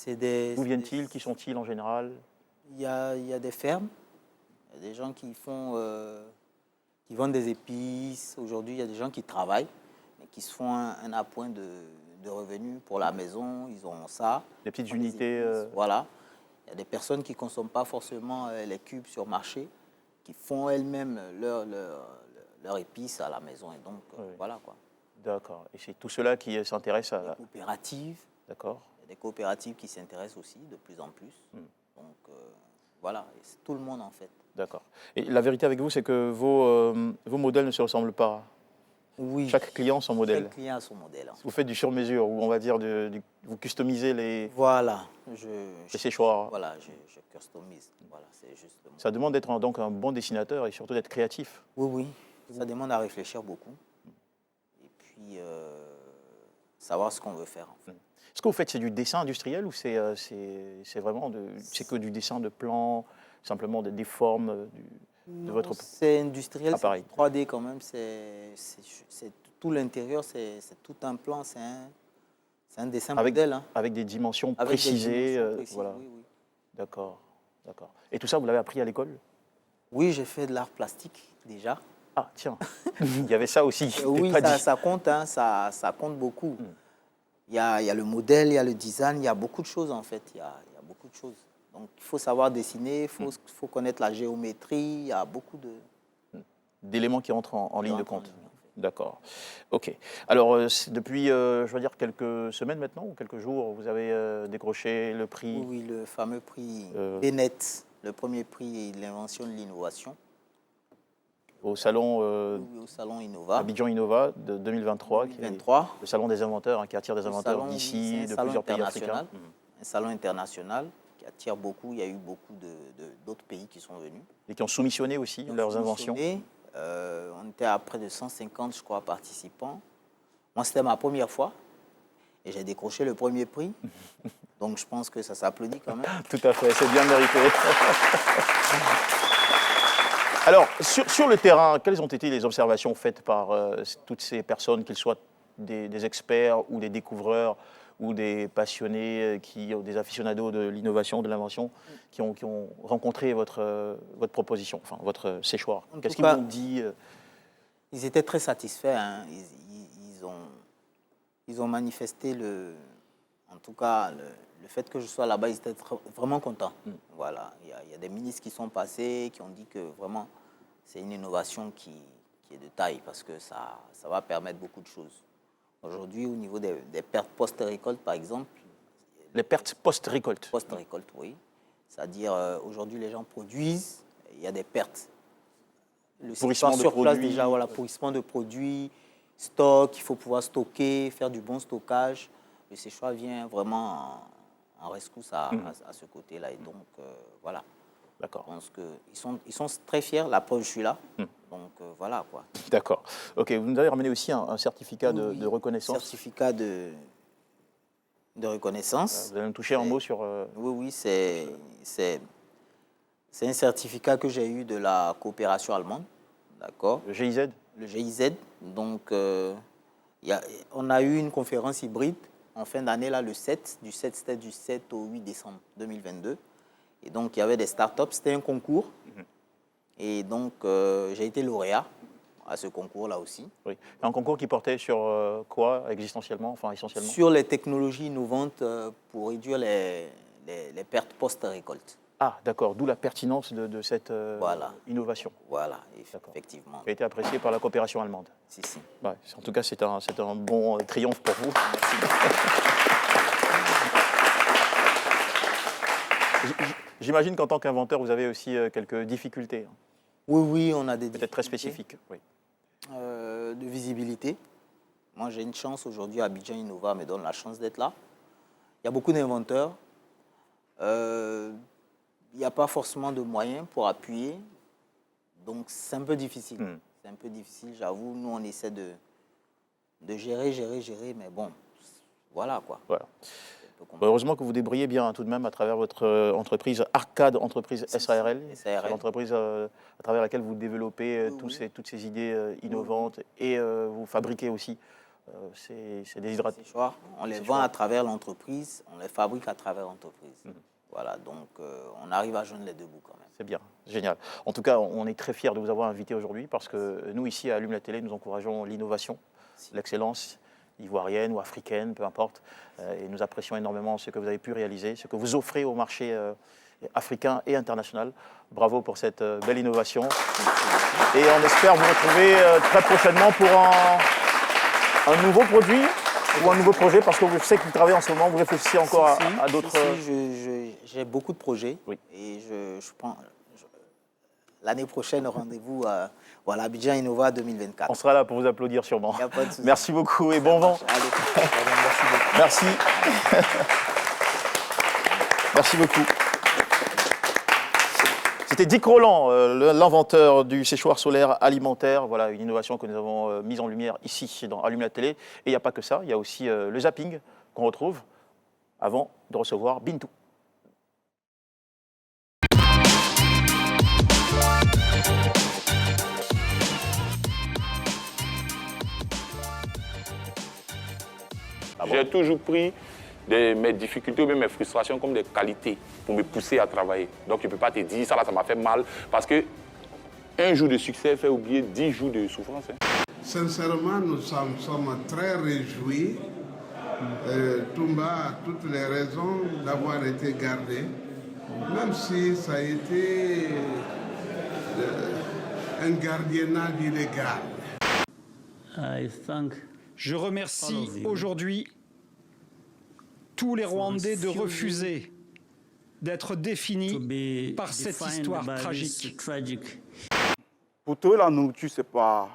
D'où viennent-ils? Qui sont-ils en général? Il y a des fermes, il y a des gens qui vendent des épices. Aujourd'hui, il y a des gens qui travaillent, mais qui se font un appoint de revenus pour la maison. Ils ont ça. Des petites unités. Voilà. Il y a des personnes qui ne consomment pas forcément les cubes sur marché, qui font elles-mêmes leur épices à la maison. Et donc, voilà quoi. D'accord. Et c'est tout cela qui s'intéresse à... Des coopératives. D'accord. Il y a des coopératives qui s'intéressent aussi de plus en plus. Donc, voilà, c'est tout le monde en fait. D'accord. Et la vérité avec vous, c'est que vos modèles ne se ressemblent pas. Oui. Chaque client son modèle. Chaque client a son modèle. Vous faites du sur-mesure, ou on va dire, vous customisez les... Voilà. Les séchoirs. Voilà, je customise. Voilà, c'est juste le mot. Ça demande d'être donc un bon dessinateur et surtout d'être créatif. Oui, oui. Ça demande à réfléchir beaucoup. Et puis, savoir ce qu'on veut faire. En fait. Ce que vous faites, c'est du dessin industriel ou c'est vraiment c'est que du dessin de plans, simplement des formes de votre C'est industriel, appareil. c'est 3D quand même. Tout l'intérieur, c'est tout un plan, c'est un dessin modèle. Hein. Avec des dimensions Avec précisées. des dimensions précises, voilà. oui, oui. D'accord, d'accord. Et tout ça, vous l'avez appris à l'école? Oui, j'ai fait de l'art plastique déjà. Ah, tiens, il y avait ça aussi. Oui, ça compte, hein, ça compte beaucoup. Il y a le modèle, il y a le design, il y a beaucoup de choses en fait. Il y a beaucoup de choses. Donc il faut savoir dessiner, il faut connaître la géométrie, il y a beaucoup d'éléments qui entrent en ligne de compte. D'accord. OK. Alors, depuis, je veux dire, quelques semaines maintenant, ou quelques jours, vous avez décroché le prix. Oui, le fameux prix Bennett, le premier prix de l'invention de l'innovation. Au salon, oui, au salon Innova. Abidjan Innova de 2023. 2023. Qui est le salon des inventeurs, hein, qui attire des inventeurs d'ici, de plusieurs pays africains. Un salon international qui attire beaucoup. Il y a eu beaucoup d'autres pays qui sont venus. Et qui ont soumissionné aussi leurs inventions. On était à près de 150, je crois, participants. Moi, c'était ma première fois et j'ai décroché le premier prix. Donc, je pense que ça s'applaudit quand même. Tout à fait, c'est bien mérité. Alors, sur le terrain, quelles ont été les observations faites par toutes ces personnes, qu'ils soient des experts ou des découvreurs ou des passionnés, des aficionados de l'innovation, de l'invention, qui ont rencontré votre proposition, enfin votre séchoir? Qu'est-ce qu'ils vous ont dit? Ils étaient très satisfaits. Hein. Ils ont manifesté en tout cas le fait que je sois là-bas, ils étaient vraiment contents. Voilà. Il y a des ministres qui sont passés, qui ont dit que vraiment c'est une innovation qui est de taille parce que ça va permettre beaucoup de choses. Aujourd'hui, au niveau des pertes post-récolte, par exemple. Les pertes post-récolte? Post-récolte, oui. C'est-à-dire, aujourd'hui, les gens produisent, il y a des pertes. Le pourrissement de sur place, produits. déjà, voilà, pourrissement de produits, stock, il faut pouvoir stocker, faire du bon stockage. Le séchoir vient vraiment en rescousse à ce côté-là. Et donc, voilà. D'accord. Je pense qu'ils sont très fiers. La preuve, je suis là. Donc, voilà, quoi. D'accord. OK. Vous nous avez ramené aussi un certificat de reconnaissance. Certificat de reconnaissance. Vous allez me toucher un mot sur... Oui, c'est un certificat que j'ai eu de la coopération allemande. D'accord. Le GIZ? Le GIZ. Donc, on a eu une conférence hybride en fin d'année, là, c'était du 7 au 8 décembre 2022. Et donc, il y avait des startups, c'était un concours. Et donc, j'ai été lauréat à ce concours-là aussi. Oui. Un concours qui portait sur quoi, existentiellement, enfin essentiellement? Sur les technologies innovantes pour réduire les pertes post-récolte. Ah, d'accord. D'où la pertinence de cette innovation. Voilà, effectivement. Qui a été appréciée par la coopération allemande. Si. Ouais, en tout cas, c'est un bon triomphe pour vous. J'imagine qu'en tant qu'inventeur, vous avez aussi quelques difficultés. Oui, on a des difficultés. Peut-être très spécifiques, oui. De visibilité. Moi, j'ai une chance aujourd'hui, Abidjan Innova me donne la chance d'être là. Il y a beaucoup d'inventeurs. Il n'y a pas forcément de moyens pour appuyer. Donc, c'est un peu difficile. C'est un peu difficile, j'avoue. Nous, on essaie de gérer, mais bon, voilà, quoi. Voilà. Heureusement que vous débrouillez bien tout de même à travers votre entreprise Arcade Entreprise SARL. C'est l'entreprise à travers laquelle vous développez toutes ces idées innovantes et vous fabriquez aussi ces déshydratants. On les vend à travers l'entreprise, on les fabrique à travers l'entreprise. Voilà, donc on arrive à joindre les deux bouts quand même. C'est bien, génial. En tout cas, on est très fiers de vous avoir invité aujourd'hui parce que nous, ici, à Allume la télé, nous encourageons l'innovation, l'excellence ivoirienne ou africaine, peu importe. Et nous apprécions énormément ce que vous avez pu réaliser, ce que vous offrez au marché africain et international. Bravo pour cette belle innovation. Et on espère vous retrouver très prochainement pour un nouveau produit ou un nouveau projet, parce que je sais que vous travaillez en ce moment, vous réfléchissez encore à d'autres... J'ai beaucoup de projets. Oui. Et je prends... L'année prochaine, rendez-vous à Abidjan Innova 2024. On sera là pour vous applaudir sûrement. Il n'y a pas de souci. Merci beaucoup et bon vent. Allez, merci beaucoup. Merci. Merci beaucoup. C'était Dick Roland, l'inventeur du séchoir solaire alimentaire. Voilà, une innovation que nous avons mise en lumière ici dans Allume la télé. Et il n'y a pas que ça, il y a aussi le zapping qu'on retrouve avant de recevoir Bintou. J'ai toujours pris mes difficultés ou bien mes frustrations comme des qualités pour me pousser à travailler. Donc je ne peux pas te dire ça là, ça m'a fait mal parce que un jour de succès fait oublier 10 jours de souffrance. Sincèrement, nous sommes très réjouis. Toumba a toutes les raisons d'avoir été gardé, même si ça a été un gardiennage illégal. Je remercie aujourd'hui tous les Rwandais de refuser d'être définis par cette histoire tragique. Pour trouver la nourriture, c'est pas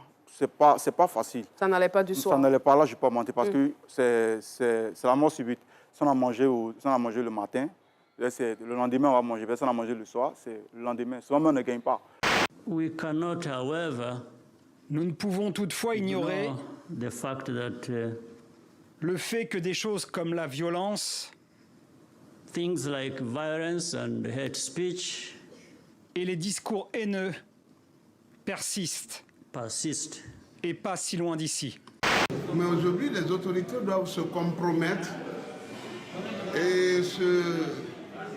facile. Ça n'allait pas du soir. Ça n'allait pas là, je ne vais pas mentir, parce que c'est la mort subite. Si on a mangé le matin, le lendemain on va manger. Si on a mangé le soir, c'est le lendemain. Souvent on ne gagne pas. Nous ne pouvons toutefois ignorer le fait que des choses comme la violence, et les discours haineux persistent et pas si loin d'ici. Mais aujourd'hui, les autorités doivent se compromettre et se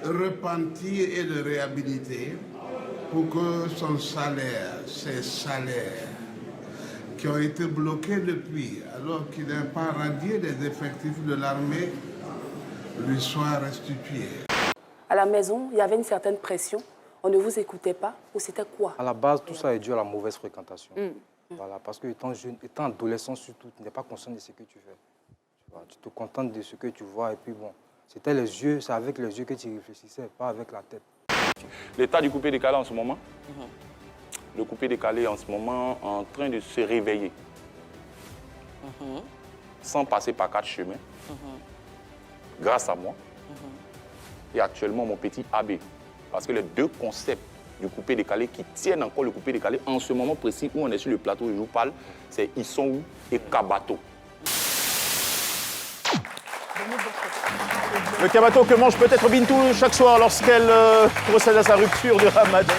repentir et le réhabiliter pour que son salaire, ses salaires qui ont été bloqués depuis, alors qu'il n'est pas radié des effectifs de l'armée, lui soient restitués. À la maison, il y avait une certaine pression. On ne vous écoutait pas ou c'était quoi? À la base, tout ça est dû à la mauvaise fréquentation. Voilà, parce que étant jeune, étant adolescent surtout, tu n'es pas conscient de ce que tu fais. Tu te contentes de ce que tu vois et puis bon, c'était les yeux, c'est avec les yeux que tu réfléchissais, pas avec la tête. L'état du coupé-décalé en ce moment, le coupé-décalé en ce moment en train de se réveiller, sans passer par 4 chemins, grâce à moi, et actuellement mon petit AB. Parce que les deux concepts du coupé-décalé qui tiennent encore le coupé-décalé en ce moment précis où on est sur le plateau, je vous parle, c'est Issongou et Kabato. Le kabato que mange peut-être Bintou chaque soir lorsqu'elle procède à sa rupture de Ramadan.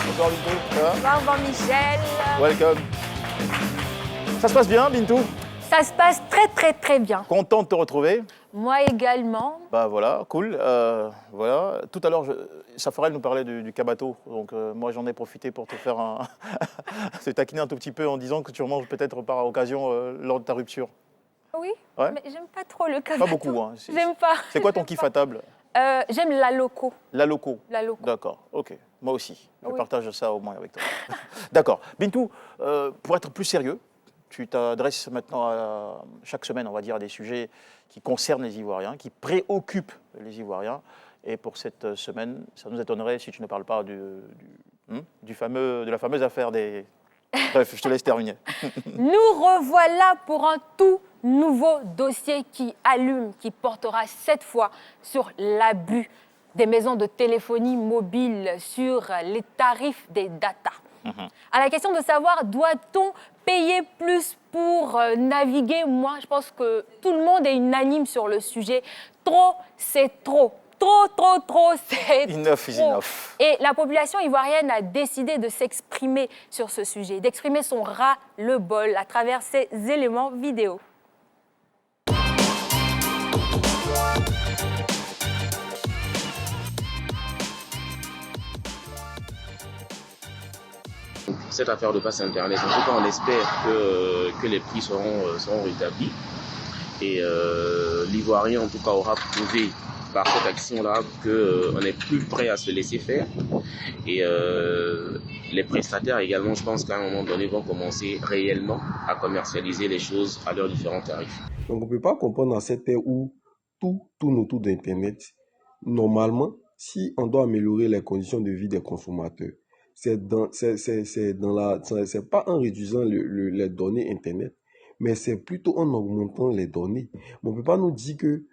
Bonsoir Bintou. Bonjour Michel. Welcome. Ça se passe bien Bintou? Ça se passe très bien. Content de te retrouver. Moi également. Bah voilà, cool. Voilà. Tout à l'heure, Safarel nous parlait du kabato. Donc moi j'en ai profité pour te faire te taquiner un tout petit peu en disant que tu en manges peut-être par occasion lors de ta rupture. Oui, ouais. Mais j'aime pas trop le kabato. Pas beaucoup, hein. J'aime pas. C'est quoi ton kiff à table? J'aime la loco. La loco. La loco. D'accord, ok. Moi aussi. Je Oui. partage ça au moins avec toi. D'accord. Bintou, pour être plus sérieux, tu t'adresses maintenant chaque semaine, on va dire, à des sujets qui concernent les Ivoiriens, qui préoccupent les Ivoiriens. Et pour cette semaine, ça nous étonnerait si tu ne parles pas de la fameuse affaire des... Bref, je te laisse terminer. Nous revoilà pour un tout nouveau dossier qui allume, qui portera cette fois sur l'abus des maisons de téléphonie mobile, sur les tarifs des data. À la question de savoir, doit-on payer plus pour naviguer? Moi, je pense que tout le monde est unanime sur le sujet. Trop, c'est trop. Trop, c'est Enough is enough. Et la population ivoirienne a décidé de s'exprimer sur ce sujet, d'exprimer son ras-le-bol à travers ces éléments vidéo. Cette affaire de passe Internet, en tout cas, on espère que les prix seront rétablis. Et l'Ivoirien, en tout cas, aura prouvé par cette action-là qu'on est plus prêt à se laisser faire. Et les prestataires également, je pense qu'à un moment donné, vont commencer réellement à commercialiser les choses à leurs différents tarifs. Donc on ne peut pas comprendre dans cette ère où tout tourne autour d'Internet. Normalement, si on doit améliorer les conditions de vie des consommateurs, c'est pas en réduisant les données Internet, mais c'est plutôt en augmentant les données. On ne peut pas nous dire que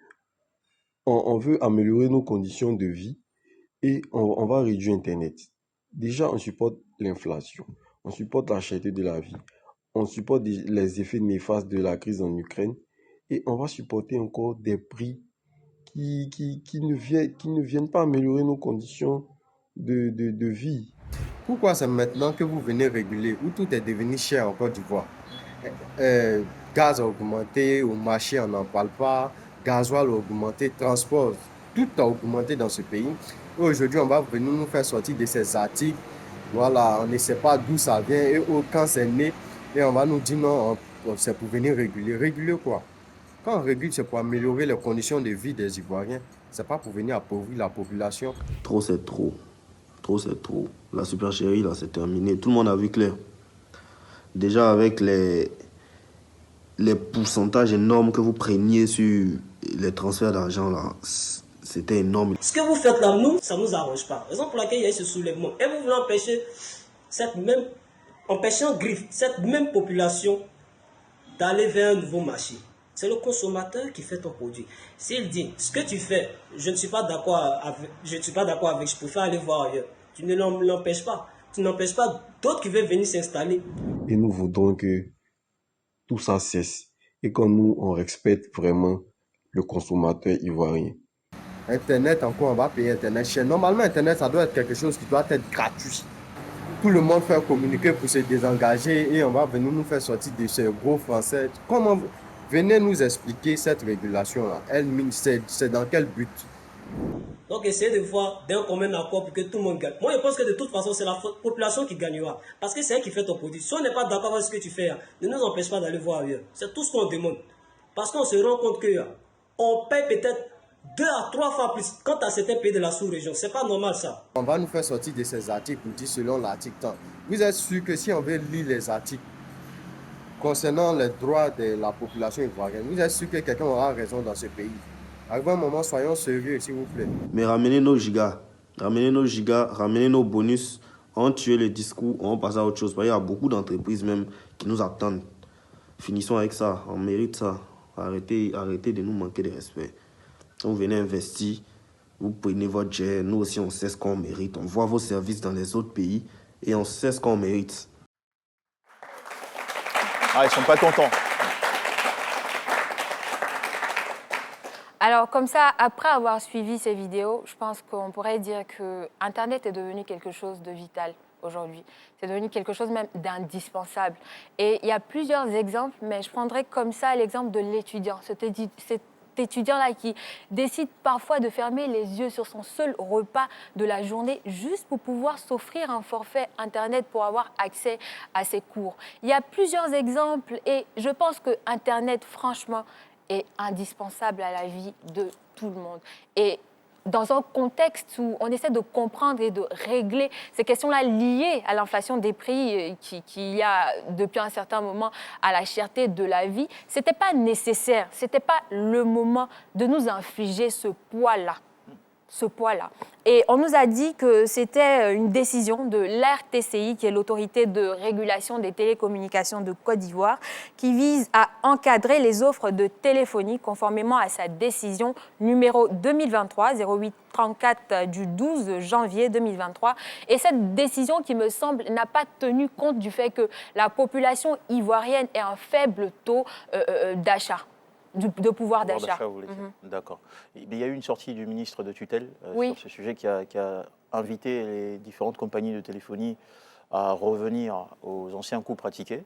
on veut améliorer nos conditions de vie et on va réduire Internet. Déjà, on supporte l'inflation, on supporte la cherté de la vie, on supporte les effets néfastes de la crise en Ukraine et on va supporter encore des prix qui ne viennent pas améliorer nos conditions de vie. Pourquoi c'est maintenant que vous venez réguler, où tout est devenu cher en Côte d'Ivoire? Gaz a augmenté, au marché on n'en parle pas, gasoil a augmenté, transport, tout a augmenté dans ce pays. Et aujourd'hui, on va venir nous faire sortir de ces articles. Voilà, on ne sait pas d'où ça vient et quand c'est né. Et on va nous dire non, c'est pour venir réguler. Réguler quoi? Quand on régule, c'est pour améliorer les conditions de vie des Ivoiriens. C'est pas pour venir appauvrir la population. Trop, c'est trop. Trop, c'est trop. La supercherie, là, c'est terminé. Tout le monde a vu clair. Déjà, avec les pourcentages énormes que vous preniez sur les transferts d'argent, là, c'était énorme. Ce que vous faites là, nous, ça ne nous arrange pas. Raison pour laquelle il y a eu ce soulèvement. Et vous voulez empêcher cette même population d'aller vers un nouveau marché. C'est le consommateur qui fait ton produit. S'il dit, ce que tu fais, je ne suis pas d'accord avec, je préfère aller voir ailleurs. Tu ne l'empêches pas. Tu n'empêches pas d'autres qui veulent venir s'installer. Et nous voudrons que tout ça cesse et que nous, on respecte vraiment le consommateur ivoirien. Internet, encore, on va payer Internet cher. Normalement, Internet, ça doit être quelque chose qui doit être gratuit. Tout le monde fait communiquer pour se désengager et on va venir nous faire sortir de ces gros Français. Comment venez nous expliquer cette régulation-là. C'est dans quel but? Donc essayez de voir d'un commun accord pour que tout le monde gagne. Moi je pense que de toute façon c'est la population qui gagnera. Parce que c'est elle qui fait ton produit. Si on n'est pas d'accord avec ce que tu fais, ne nous empêche pas d'aller voir ailleurs. C'est tout ce qu'on demande. Parce qu'on se rend compte qu'on paye peut-être 2 à 3 fois plus quant à certains pays de la sous-région. C'est pas normal ça. On va nous faire sortir de ces articles pour dire selon l'article tant. Vous êtes sûr que si on veut lire les articles concernant les droits de la population ivoirienne, vous êtes sûr que quelqu'un aura raison dans ce pays? À un moment, soyons sérieux, s'il vous plaît. Mais ramenez nos gigas, ramenez nos bonus, on tue les discours, on passe à autre chose. Il y a beaucoup d'entreprises même qui nous attendent. Finissons avec ça, on mérite ça. Arrêtez de nous manquer de respect. On venez investir, vous prenez votre jet, nous aussi on sait ce qu'on mérite. On voit vos services dans les autres pays et on sait ce qu'on mérite. Ah, ils sont pas contents. Alors, comme ça, après avoir suivi ces vidéos, je pense qu'on pourrait dire que Internet est devenu quelque chose de vital aujourd'hui. C'est devenu quelque chose même d'indispensable. Et il y a plusieurs exemples, mais je prendrais comme ça l'exemple de l'étudiant. Cet étudiant-là qui décide parfois de fermer les yeux sur son seul repas de la journée juste pour pouvoir s'offrir un forfait Internet pour avoir accès à ses cours. Il y a plusieurs exemples et je pense que Internet, franchement, est indispensable à la vie de tout le monde. Et dans un contexte où on essaie de comprendre et de régler ces questions-là liées à l'inflation des prix qu'il y a depuis un certain moment, à la cherté de la vie, ce n'était pas nécessaire, ce n'était pas le moment de nous infliger ce poids-là. Et on nous a dit que c'était une décision de l'RTCI, qui est l'autorité de régulation des télécommunications de Côte d'Ivoire, qui vise à encadrer les offres de téléphonie conformément à sa décision numéro 2023-0834 du 12 janvier 2023. Et cette décision, qui me semble, n'a pas tenu compte du fait que la population ivoirienne ait un faible taux d'achat. De pouvoir d'achat. D'accord. Il y a eu une sortie du ministre de tutelle sur ce sujet qui a invité les différentes compagnies de téléphonie à revenir aux anciens coûts pratiqués.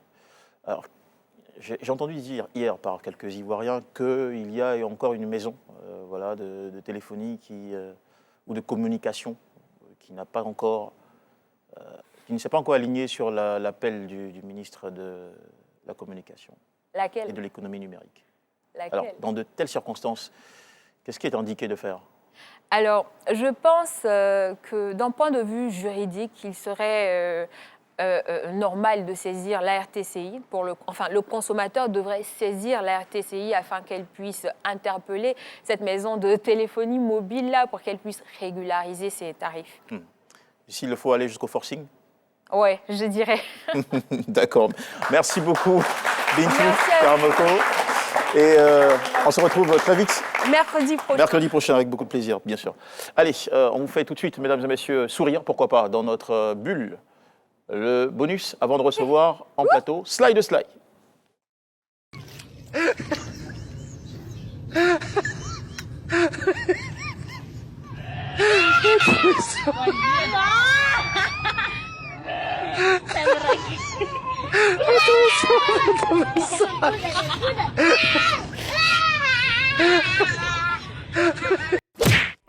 Alors, j'ai entendu dire hier par quelques Ivoiriens qu'il y a encore une maison de téléphonie ou de communication qui n'a pas encore, qui ne s'est pas encore alignée sur l'appel du ministre de la Communication et de l'économie numérique. Alors, dans de telles circonstances, qu'est-ce qui est indiqué de faire? Alors, je pense que d'un point de vue juridique, il serait normal de saisir la RTCI. Le consommateur devrait saisir la RTCI afin qu'elle puisse interpeller cette maison de téléphonie mobile-là pour qu'elle puisse régulariser ses tarifs. S'il faut aller jusqu'au forcing? Oui, je dirais. D'accord. Merci beaucoup, Bintou Karamoko. Et on se retrouve très vite. Mercredi prochain, avec beaucoup de plaisir, bien sûr. Allez, on vous fait tout de suite, mesdames et messieurs, sourire, pourquoi pas, dans notre bulle. Le bonus, avant de recevoir en plateau, Sly de Sly.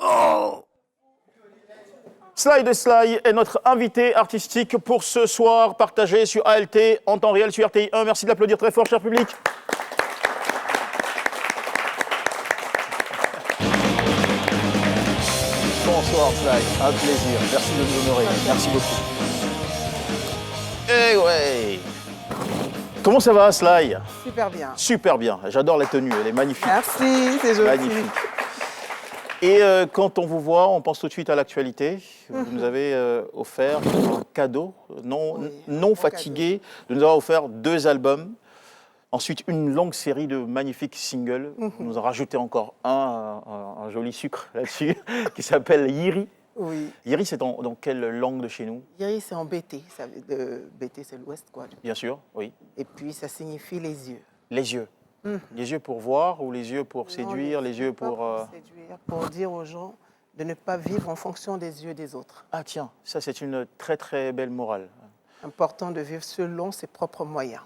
Oh! Sly de Sly est notre invité artistique pour ce soir, partagé sur ALT en temps réel sur RTI 1. Merci de l'applaudir très fort, cher public. Bonsoir Sly, un plaisir. Merci de nous honorer. Merci beaucoup. Eh ouais. Comment ça va, Sly? Super bien. Super bien. J'adore la tenue, elle est magnifique. Merci, c'est joli. Magnifique. Et quand on vous voit, on pense tout de suite à l'actualité. Vous nous avez offert un cadeau non fatigué de nous avoir offert 2 albums. Ensuite, une longue série de magnifiques singles. Vous nous en rajoutez encore un joli sucre là-dessus, qui s'appelle Yiri. Oui. Yiri, c'est dans quelle langue de chez nous? Yiri, c'est en BT. BT, c'est l'ouest, quoi. Bien sûr, oui. Et puis, ça signifie les yeux. Les yeux. Les yeux pour voir ou les yeux pour séduire, les yeux pour... séduire, pour dire aux gens de ne pas vivre en fonction des yeux des autres. Ah tiens, ça c'est une très très belle morale. Important de vivre selon ses propres moyens.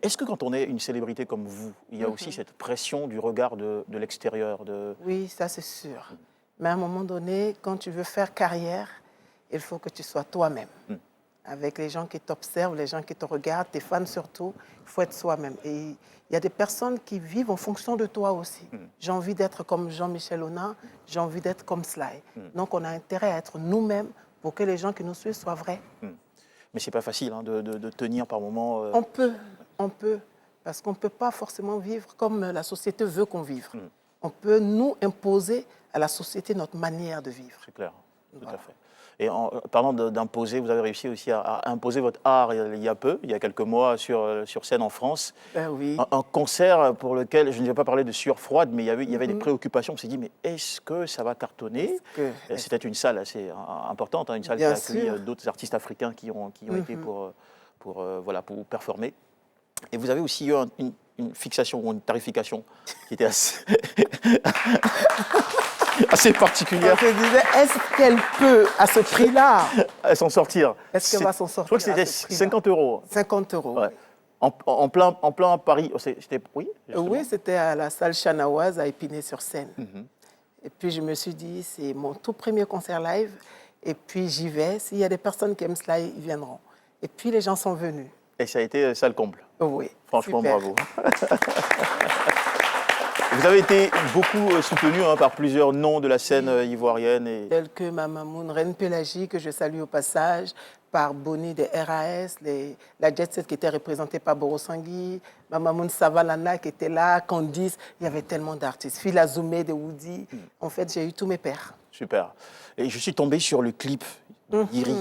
Est-ce que quand on est une célébrité comme vous, il y a aussi cette pression du regard de l'extérieur Oui, ça c'est sûr. Mais à un moment donné, quand tu veux faire carrière, il faut que tu sois toi-même. Avec les gens qui t'observent, les gens qui te regardent, tes fans surtout, il faut être soi-même. Et il y a des personnes qui vivent en fonction de toi aussi. J'ai envie d'être comme Jean-Michel Auna, j'ai envie d'être comme Sly. Donc on a intérêt à être nous-mêmes pour que les gens qui nous suivent soient vrais. Mais c'est pas facile hein, de tenir par moments. On peut, parce qu'on ne peut pas forcément vivre comme la société veut qu'on vive. On peut nous imposer à la société notre manière de vivre. C'est clair, tout à fait. Et en parlant d'imposer, vous avez réussi aussi à imposer votre art il y a quelques mois sur scène en France. Oui. Un concert pour lequel, je ne vais pas parler de sueur froide, mais il y avait des préoccupations. On s'est dit, mais est-ce que ça va cartonner? C'était une salle assez importante, hein, une salle qui a accueilli d'autres artistes africains qui ont été pour performer. Et vous avez aussi eu une fixation ou une tarification qui était assez particulière. On se disait, est-ce qu'elle peut, à ce prix-là, s'en sortir? Est-ce qu'elle va s'en sortir? Je crois que c'était 50 €. 50 €. Ouais. En plein Paris. C'était Oui, c'était à la salle Chanaoise à Épinay-sur-Seine. Et puis je me suis dit, c'est mon tout premier concert live. Et puis j'y vais. S'il y a des personnes qui aiment cela, ils viendront. Et puis les gens sont venus. Et ça a été salle comble. Oui. Franchement, super. Bravo. Vous avez été beaucoup soutenu par plusieurs noms de la scène ivoirienne. Tels que Mamamoun, Reine Pélagie, que je salue au passage, par Bonnie des RAS, la Jet Set qui était représentée par Borosangui, Mamamoun Savalana qui était là, Candice, il y avait tellement d'artistes. Phila Zoumé de Woody. En fait, j'ai eu tous mes pères. Super. Et je suis tombé sur le clip d'Yiri.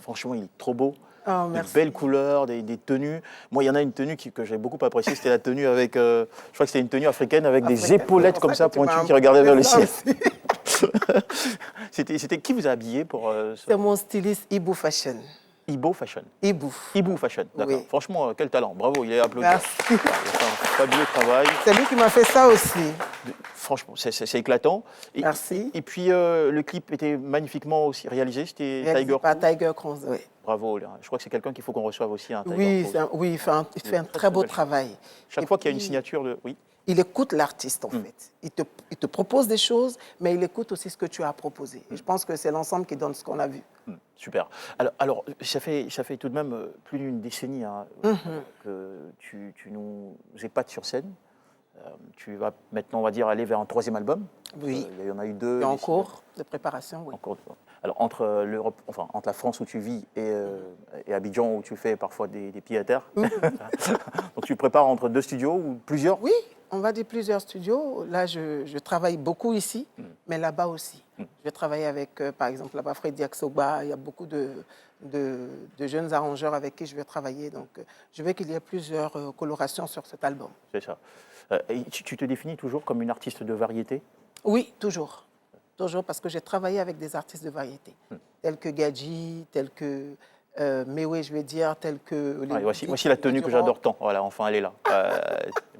Franchement, il est trop beau. Oh, des belles couleurs, des tenues. Moi, il y en a une tenue que j'ai beaucoup appréciée, c'était la tenue avec, je crois que c'était une tenue africaine avec des épaulettes comme ça pointues qui regardaient vers le ciel. C'était qui vous a habillé pour C'est mon styliste Ibu Fashion. Ibu Fashion. Ibu Fashion, d'accord. Oui. Franchement, quel talent. Bravo, il est applaudi. Merci. Il a fait un fabuleux travail. C'est lui qui m'a fait ça aussi. Franchement, c'est éclatant. Merci. Et puis, le clip était magnifiquement aussi réalisé. C'était Tiger Par Tiger Cruz, oui. Bravo. Je crois que c'est quelqu'un qu'il faut qu'on reçoive aussi. Oui, il fait un très beau travail. Chaque fois qu'il y a une signature de... Oui. Il écoute l'artiste, en fait. Il te propose des choses, mais il écoute aussi ce que tu as proposé. Et je pense que c'est l'ensemble qui donne ce qu'on a vu. Super. Alors ça fait tout de même plus d'une décennie que tu nous épates sur scène. Tu vas maintenant, on va dire, aller vers un 3e album. Oui. Il y en a eu 2. En cours de préparation, oui. Alors, entre l'Europe, entre la France où tu vis et Abidjan où tu fais parfois des pieds à terre. Donc tu prépares entre 2 studios ou plusieurs? Oui, on va dire plusieurs studios. Là, je travaille beaucoup ici, mais là-bas aussi. Je vais travailler avec, par exemple, là-bas, Freddy Aksoba. Il y a beaucoup de jeunes arrangeurs avec qui je vais travailler. Donc, je veux qu'il y ait plusieurs colorations sur cet album. C'est ça. Et tu te définis toujours comme une artiste de variété? Oui, toujours. Toujours, parce que j'ai travaillé avec des artistes de variété, tels que Gadji, tels que Mewe, je vais dire, tels que... Voici la tenue que j'adore tant. Voilà, enfin, elle est là.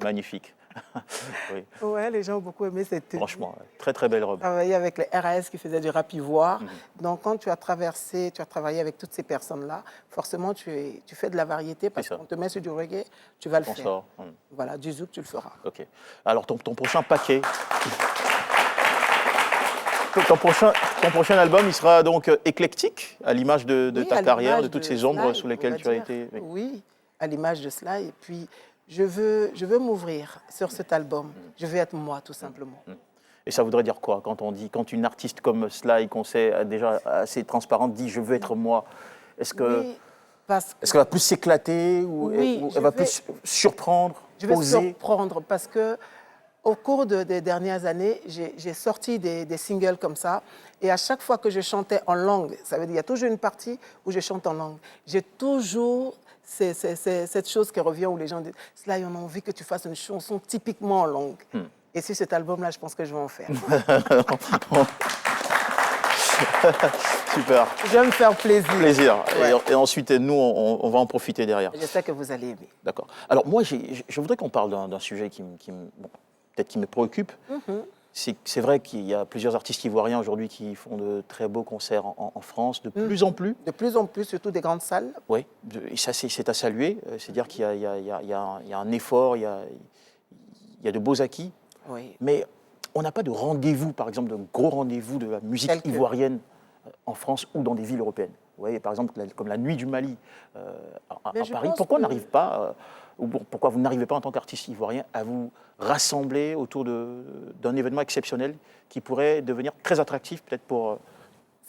Magnifique. Oui. Ouais, les gens ont beaucoup aimé cette tenue. Franchement, très très belle robe. Travaillé avec les RAS qui faisaient du rap ivoire. Donc, quand tu as travaillé avec toutes ces personnes-là, forcément, tu fais de la variété parce qu'on te met sur du reggae, tu vas le faire. Voilà, du zouk, tu le feras. Ok. Alors, ton prochain paquet. Ton prochain album, il sera donc éclectique, à l'image de ta carrière, de toutes ces ombres sous lesquelles tu as été. Oui, à l'image de cela. Et puis, je veux m'ouvrir sur cet album. Je veux être moi, tout simplement. Et ça voudrait dire quoi quand une artiste comme Sly, qu'on sait déjà assez transparente, dit « je veux être moi », est-ce qu'elle va plus s'éclater ou elle va plus surprendre, Je vais oser surprendre parce que au cours des dernières années, j'ai sorti des singles comme ça. Et à chaque fois que je chantais en langue, ça veut dire qu'il y a toujours une partie où je chante en langue. J'ai toujours cette chose qui revient où les gens disent « Sly, on a envie que tu fasses une chanson typiquement en langue ». Et sur cet album-là, je pense que je vais en faire. Super. Je vais me faire plaisir. Ouais. Et ensuite, nous, on va en profiter derrière. Je sais que vous allez aimer. D'accord. Alors moi, je voudrais qu'on parle d'un sujet qui me préoccupe. C'est vrai qu'il y a plusieurs artistes ivoiriens aujourd'hui qui font de très beaux concerts en France, de plus en plus. De plus en plus, surtout des grandes salles. Oui, et ça c'est à saluer. C'est-à-dire qu'il y a un effort, il y a de beaux acquis. Oui. Mais on n'a pas de rendez-vous, par exemple, de gros rendez-vous de la musique ivoirienne en France ou dans des villes européennes. Vous voyez, par exemple, comme la Nuit du Mali à Paris. Pourquoi on n'arrive pas, pourquoi vous n'arrivez pas en tant qu'artiste ivoirien à vous rassembler autour d'un événement exceptionnel qui pourrait devenir très attractif peut-être pour...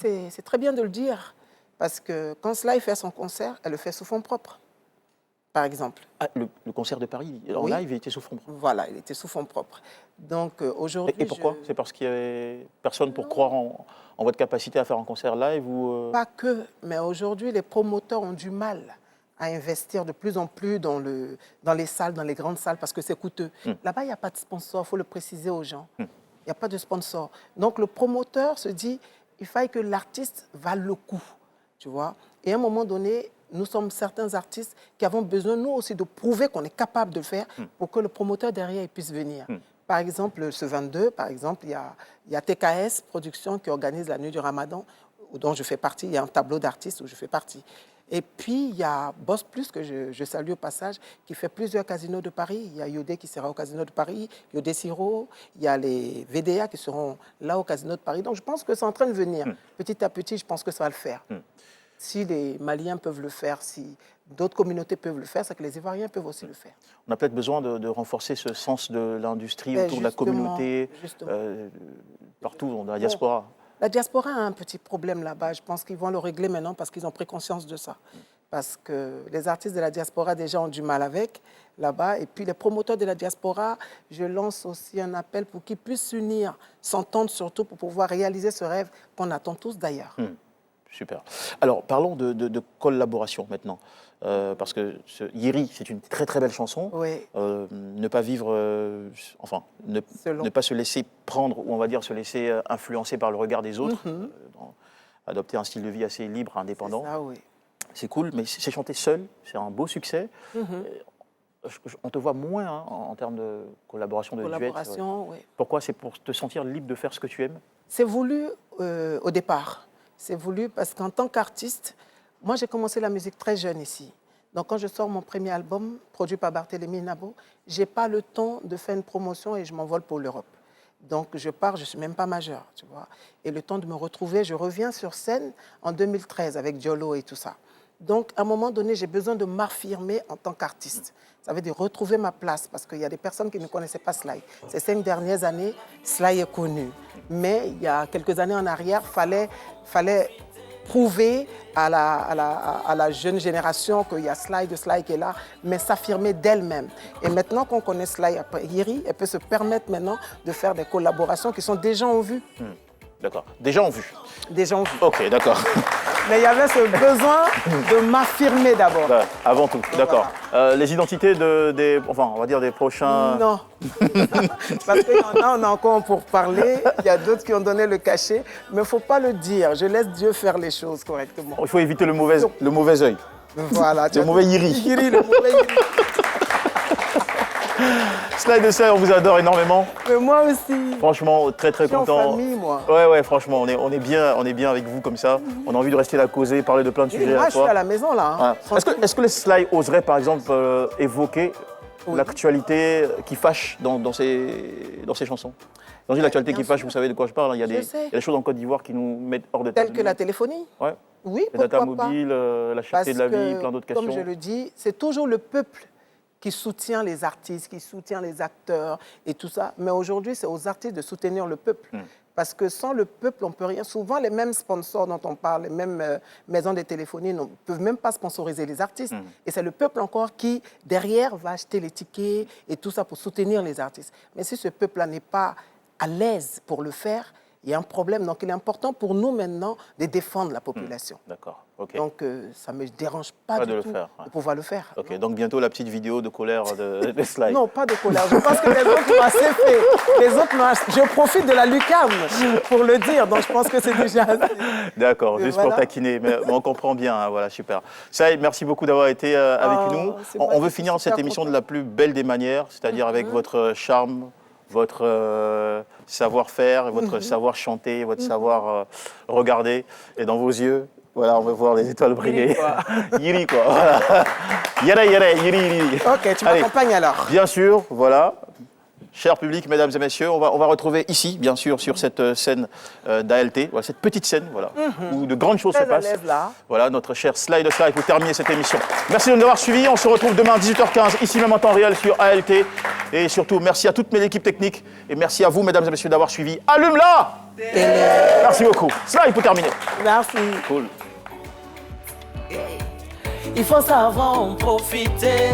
C'est très bien de le dire, parce que quand Sly fait son concert, elle le fait sous fonds propres, par exemple. Ah, le concert de Paris, en live, il était sous fonds propres. Voilà, il était sous fonds propres. Donc aujourd'hui... Et pourquoi C'est parce qu'il n'y avait personne pour croire en votre capacité à faire un concert live ou Pas que, mais aujourd'hui, les promoteurs ont du mal à investir de plus en plus dans les salles, dans les grandes salles, parce que c'est coûteux. Là-bas, il n'y a pas de sponsor, il faut le préciser aux gens. Il n'y a pas de sponsor. Donc le promoteur se dit, il faut que l'artiste vaille le coup, tu vois. Et à un moment donné, nous sommes certains artistes qui avons besoin, nous aussi, de prouver qu'on est capable de le faire pour que le promoteur derrière puisse venir. Par exemple, ce 22, par exemple, il y a TKS Productions qui organise la nuit du Ramadan, dont je fais partie. Il y a un tableau d'artistes où je fais partie. Et puis, il y a Boss Plus, que je salue au passage, qui fait plusieurs casinos de Paris. Il y a Yodé qui sera au casino de Paris, Yodé Siro. Il y a les VDA qui seront là au casino de Paris. Donc, je pense que c'est en train de venir. Petit à petit, je pense que ça va le faire. Si les Maliens peuvent le faire, si d'autres communautés peuvent le faire, c'est que les Ivoiriens peuvent aussi le faire. On a peut-être besoin de renforcer ce sens de l'industrie autour de la communauté, partout dans la diaspora. La diaspora a un petit problème là-bas. Je pense qu'ils vont le régler maintenant parce qu'ils ont pris conscience de ça. Parce que les artistes de la diaspora déjà ont du mal avec là-bas. Et puis les promoteurs de la diaspora, je lance aussi un appel pour qu'ils puissent s'unir, s'entendre surtout pour pouvoir réaliser ce rêve qu'on attend tous d'ailleurs. Super. Alors, parlons de collaboration maintenant. Parce que Yiri, c'est une très très belle chanson. Oui. Ne pas vivre, ne pas se laisser prendre, ou on va dire se laisser influencer par le regard des autres. Adopter un style de vie assez libre, indépendant. C'est ça, oui. C'est cool, mais c'est chanté seul, c'est un beau succès. On te voit moins en termes de collaboration, de duet. Oui. Pourquoi? C'est pour te sentir libre de faire ce que tu aimes? C'est voulu au départ. C'est voulu parce qu'en tant qu'artiste, moi j'ai commencé la musique très jeune ici. Donc quand je sors mon premier album, produit par Barthélémy Nabo, je n'ai pas le temps de faire une promotion et je m'envole pour l'Europe. Donc je pars, je ne suis même pas majeure, tu vois. Et le temps de me retrouver, je reviens sur scène en 2013 avec Diolo et tout ça. Donc à un moment donné, j'ai besoin de m'affirmer en tant qu'artiste. Ça veut dire retrouver ma place parce qu'il y a des personnes qui ne connaissaient pas Sly. Ces 5 dernières années, Sly est connu. Mais il y a quelques années en arrière, fallait prouver à la jeune génération qu'il y a Sly qui est là, mais s'affirmer d'elle-même. Et maintenant qu'on connaît Sly après Yiri, elle peut se permettre maintenant de faire des collaborations qui sont déjà en vue. D'accord. Déjà en vue. Déjà en vue. Ok, d'accord. Mais il y avait ce besoin de m'affirmer d'abord. Avant tout, d'accord. Les identités on va dire des prochains... Non. Parce qu'il y en a, on a encore pour parler. Il y a d'autres qui ont donné le cachet. Mais il ne faut pas le dire. Je laisse Dieu faire les choses correctement. Il faut éviter le mauvais œil. Voilà. Le mauvais Yiri. Le mauvais Yiri. Slide de Slide, on vous adore énormément. Mais moi aussi. Franchement, très Je suis en content. famille, moi. Ouais, franchement, on est bien avec vous comme ça. On a envie de rester là, causer, parler de plein de Oui, sujets moi, à je suis à la maison, là. Hein. Ouais. Est-ce que les Sly oseraient, par exemple, évoquer l'actualité qui fâche dans ses chansons? Dans une actualité qui fâche, vous savez de quoi je parle. Il y a des choses en Côte d'Ivoire qui nous mettent hors d'état. Telles que la téléphonie? Ouais. Oui, les data pourquoi mobiles, la cherté de la vie, plein d'autres questions. Comme je le dis, c'est toujours le peuple qui soutient les artistes, qui soutient les acteurs et tout ça. Mais aujourd'hui, c'est aux artistes de soutenir le peuple. Parce que sans le peuple, on ne peut rien. Souvent, les mêmes sponsors dont on parle, les mêmes maisons de téléphonie ne peuvent même pas sponsoriser les artistes. Et c'est le peuple encore qui, derrière, va acheter les tickets et tout ça pour soutenir les artistes. Mais si ce peuple-là n'est pas à l'aise pour le faire, il y a un problème. Donc, il est important pour nous maintenant de défendre la population. D'accord. Okay. Donc, ça ne me dérange pas du tout de pouvoir le faire. Ok, donc bientôt la petite vidéo de colère de Sly. Non, pas de colère. Je pense que les autres m'ont assez fait. Les autres je profite de la lucarne pour le dire. Donc, je pense que c'est déjà assez. D'accord, juste pour taquiner. Mais on comprend bien. Hein, voilà, super. Sly, merci beaucoup d'avoir été avec nous. On veut finir cette émission de la plus belle des manières, c'est-à-dire avec votre charme, votre savoir-faire, votre savoir chanter, votre savoir regarder. Et dans vos yeux, voilà, on veut voir les étoiles briller. Yiri, quoi. Voilà. Yiri. Ok, tu m'accompagnes alors. Bien sûr, voilà. Cher public, mesdames et messieurs, on va retrouver ici, bien sûr, sur cette scène d'ALT, voilà, cette petite scène, voilà, où de grandes choses se passent. Voilà, notre cher Sly de Sly pour terminer cette émission. Merci de nous avoir suivis. On se retrouve demain à 18h15, ici même en temps réel sur ALT. Et surtout, merci à toute mes équipes techniques. Et merci à vous, mesdames et messieurs, d'avoir suivi. Allume-la! Merci beaucoup. Sly pour terminer. Merci. Cool. Il faut savoir en profiter.